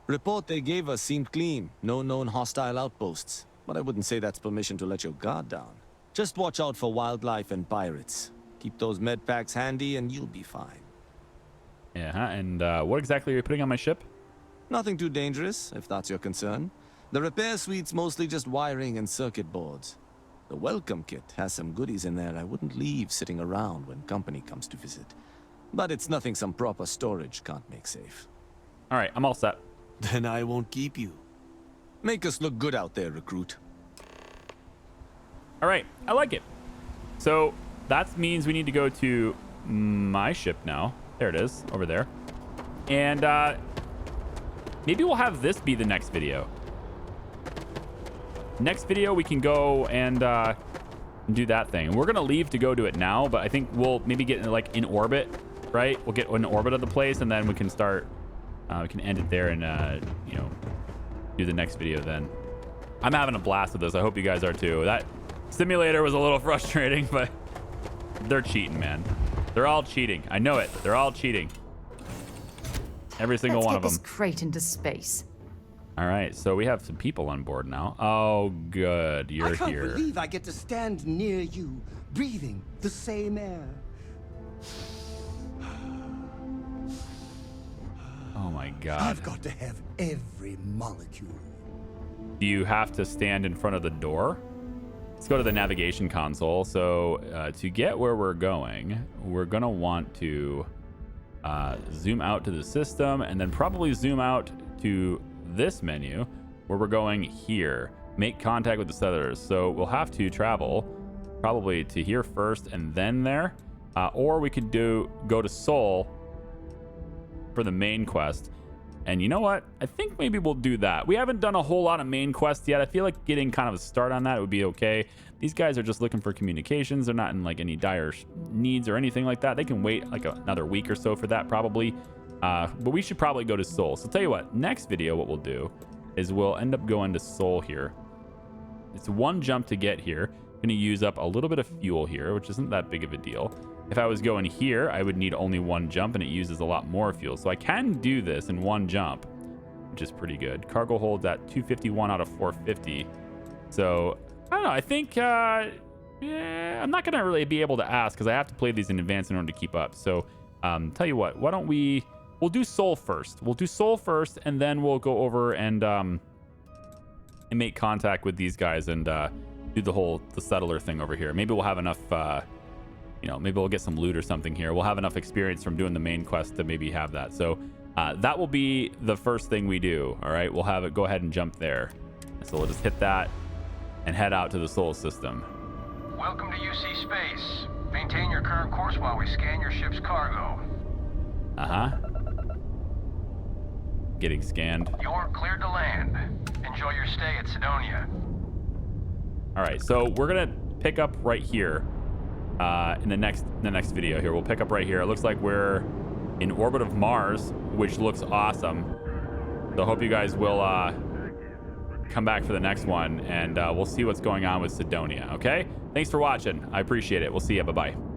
Report they gave us seemed clean. No known hostile outposts. But I wouldn't say that's permission to let your guard down. Just watch out for wildlife and pirates. Keep those med packs handy and you'll be fine. Yeah, and what exactly are you putting on my ship? Nothing too dangerous, if that's your concern. The repair suite's mostly just wiring and circuit boards. The welcome kit has some goodies in there I wouldn't leave sitting around when company comes to visit. But it's nothing some proper storage can't make safe. All right, I'm all set. Then I won't keep you. Make us look good out there, recruit. All right, I like it. So that means we need to go to my ship now. There it is, over there. And maybe we'll have this be the next video. Next video, we can go and do that thing. We're gonna leave to go do it now, but I think we'll maybe get like in orbit, right? We'll get in orbit of the place, and then we can start. We can end it there and you know, do the next video then. I'm having a blast with this. I hope you guys are too. That simulator was a little frustrating, but they're cheating, man. They're all cheating. I know it. They're all cheating. Every single one of them. Let's get this crate into space. All right, so we have some people on board now. Oh, good. You're I can't here. believe I get to stand near you, breathing the same air. Oh my God. I've got to have every molecule. Do you have to stand in front of the door? Let's go to the navigation console. So to get where we're going, we're gonna want to zoom out to the system and then probably zoom out to this menu where we're going here. Make contact with the settlers. So we'll have to travel probably to here first and then there. Or we could go to Seoul for the main quest. And you know what? I think maybe we'll do that. We haven't done a whole lot of main quests yet. I feel like getting kind of a start on that would be okay. These guys are just looking for communications. They're not in like any dire needs or anything like that. They can wait like another week or so for that probably. But we should probably go to Sol. So tell you what, next video, what we'll do is we'll end up going to Sol here. It's one jump to get here. Going to use up a little bit of fuel here, which isn't that big of a deal. If I was going here, I would need only one jump, and it uses a lot more fuel. So I can do this in one jump, which is pretty good. Cargo holds at 251 out of 450. So I don't know. I think yeah, I'm not going to really be able to ask because I have to play these in advance in order to keep up. So tell you what, why don't we'll do Sol first. We'll do Sol first, and then we'll go over and make contact with these guys and do the settler thing over here. Maybe we'll have enough, maybe we'll get some loot or something here. We'll have enough experience from doing the main quest to maybe have that. So that will be the first thing we do. All right, we'll have it go ahead and jump there. So we'll just hit that and head out to the Sol system. Welcome to UC Space. Maintain your current course while we scan your ship's cargo. Getting scanned. You're cleared to land. Enjoy your stay at Sidonia. All right, so we're gonna pick up right here in the next video here. We'll pick up right here. It looks like we're in orbit of Mars, which looks awesome. So I hope you guys will come back for the next one, and we'll see what's going on with Sidonia. Okay, thanks for watching. I appreciate it. We'll see you. Bye bye.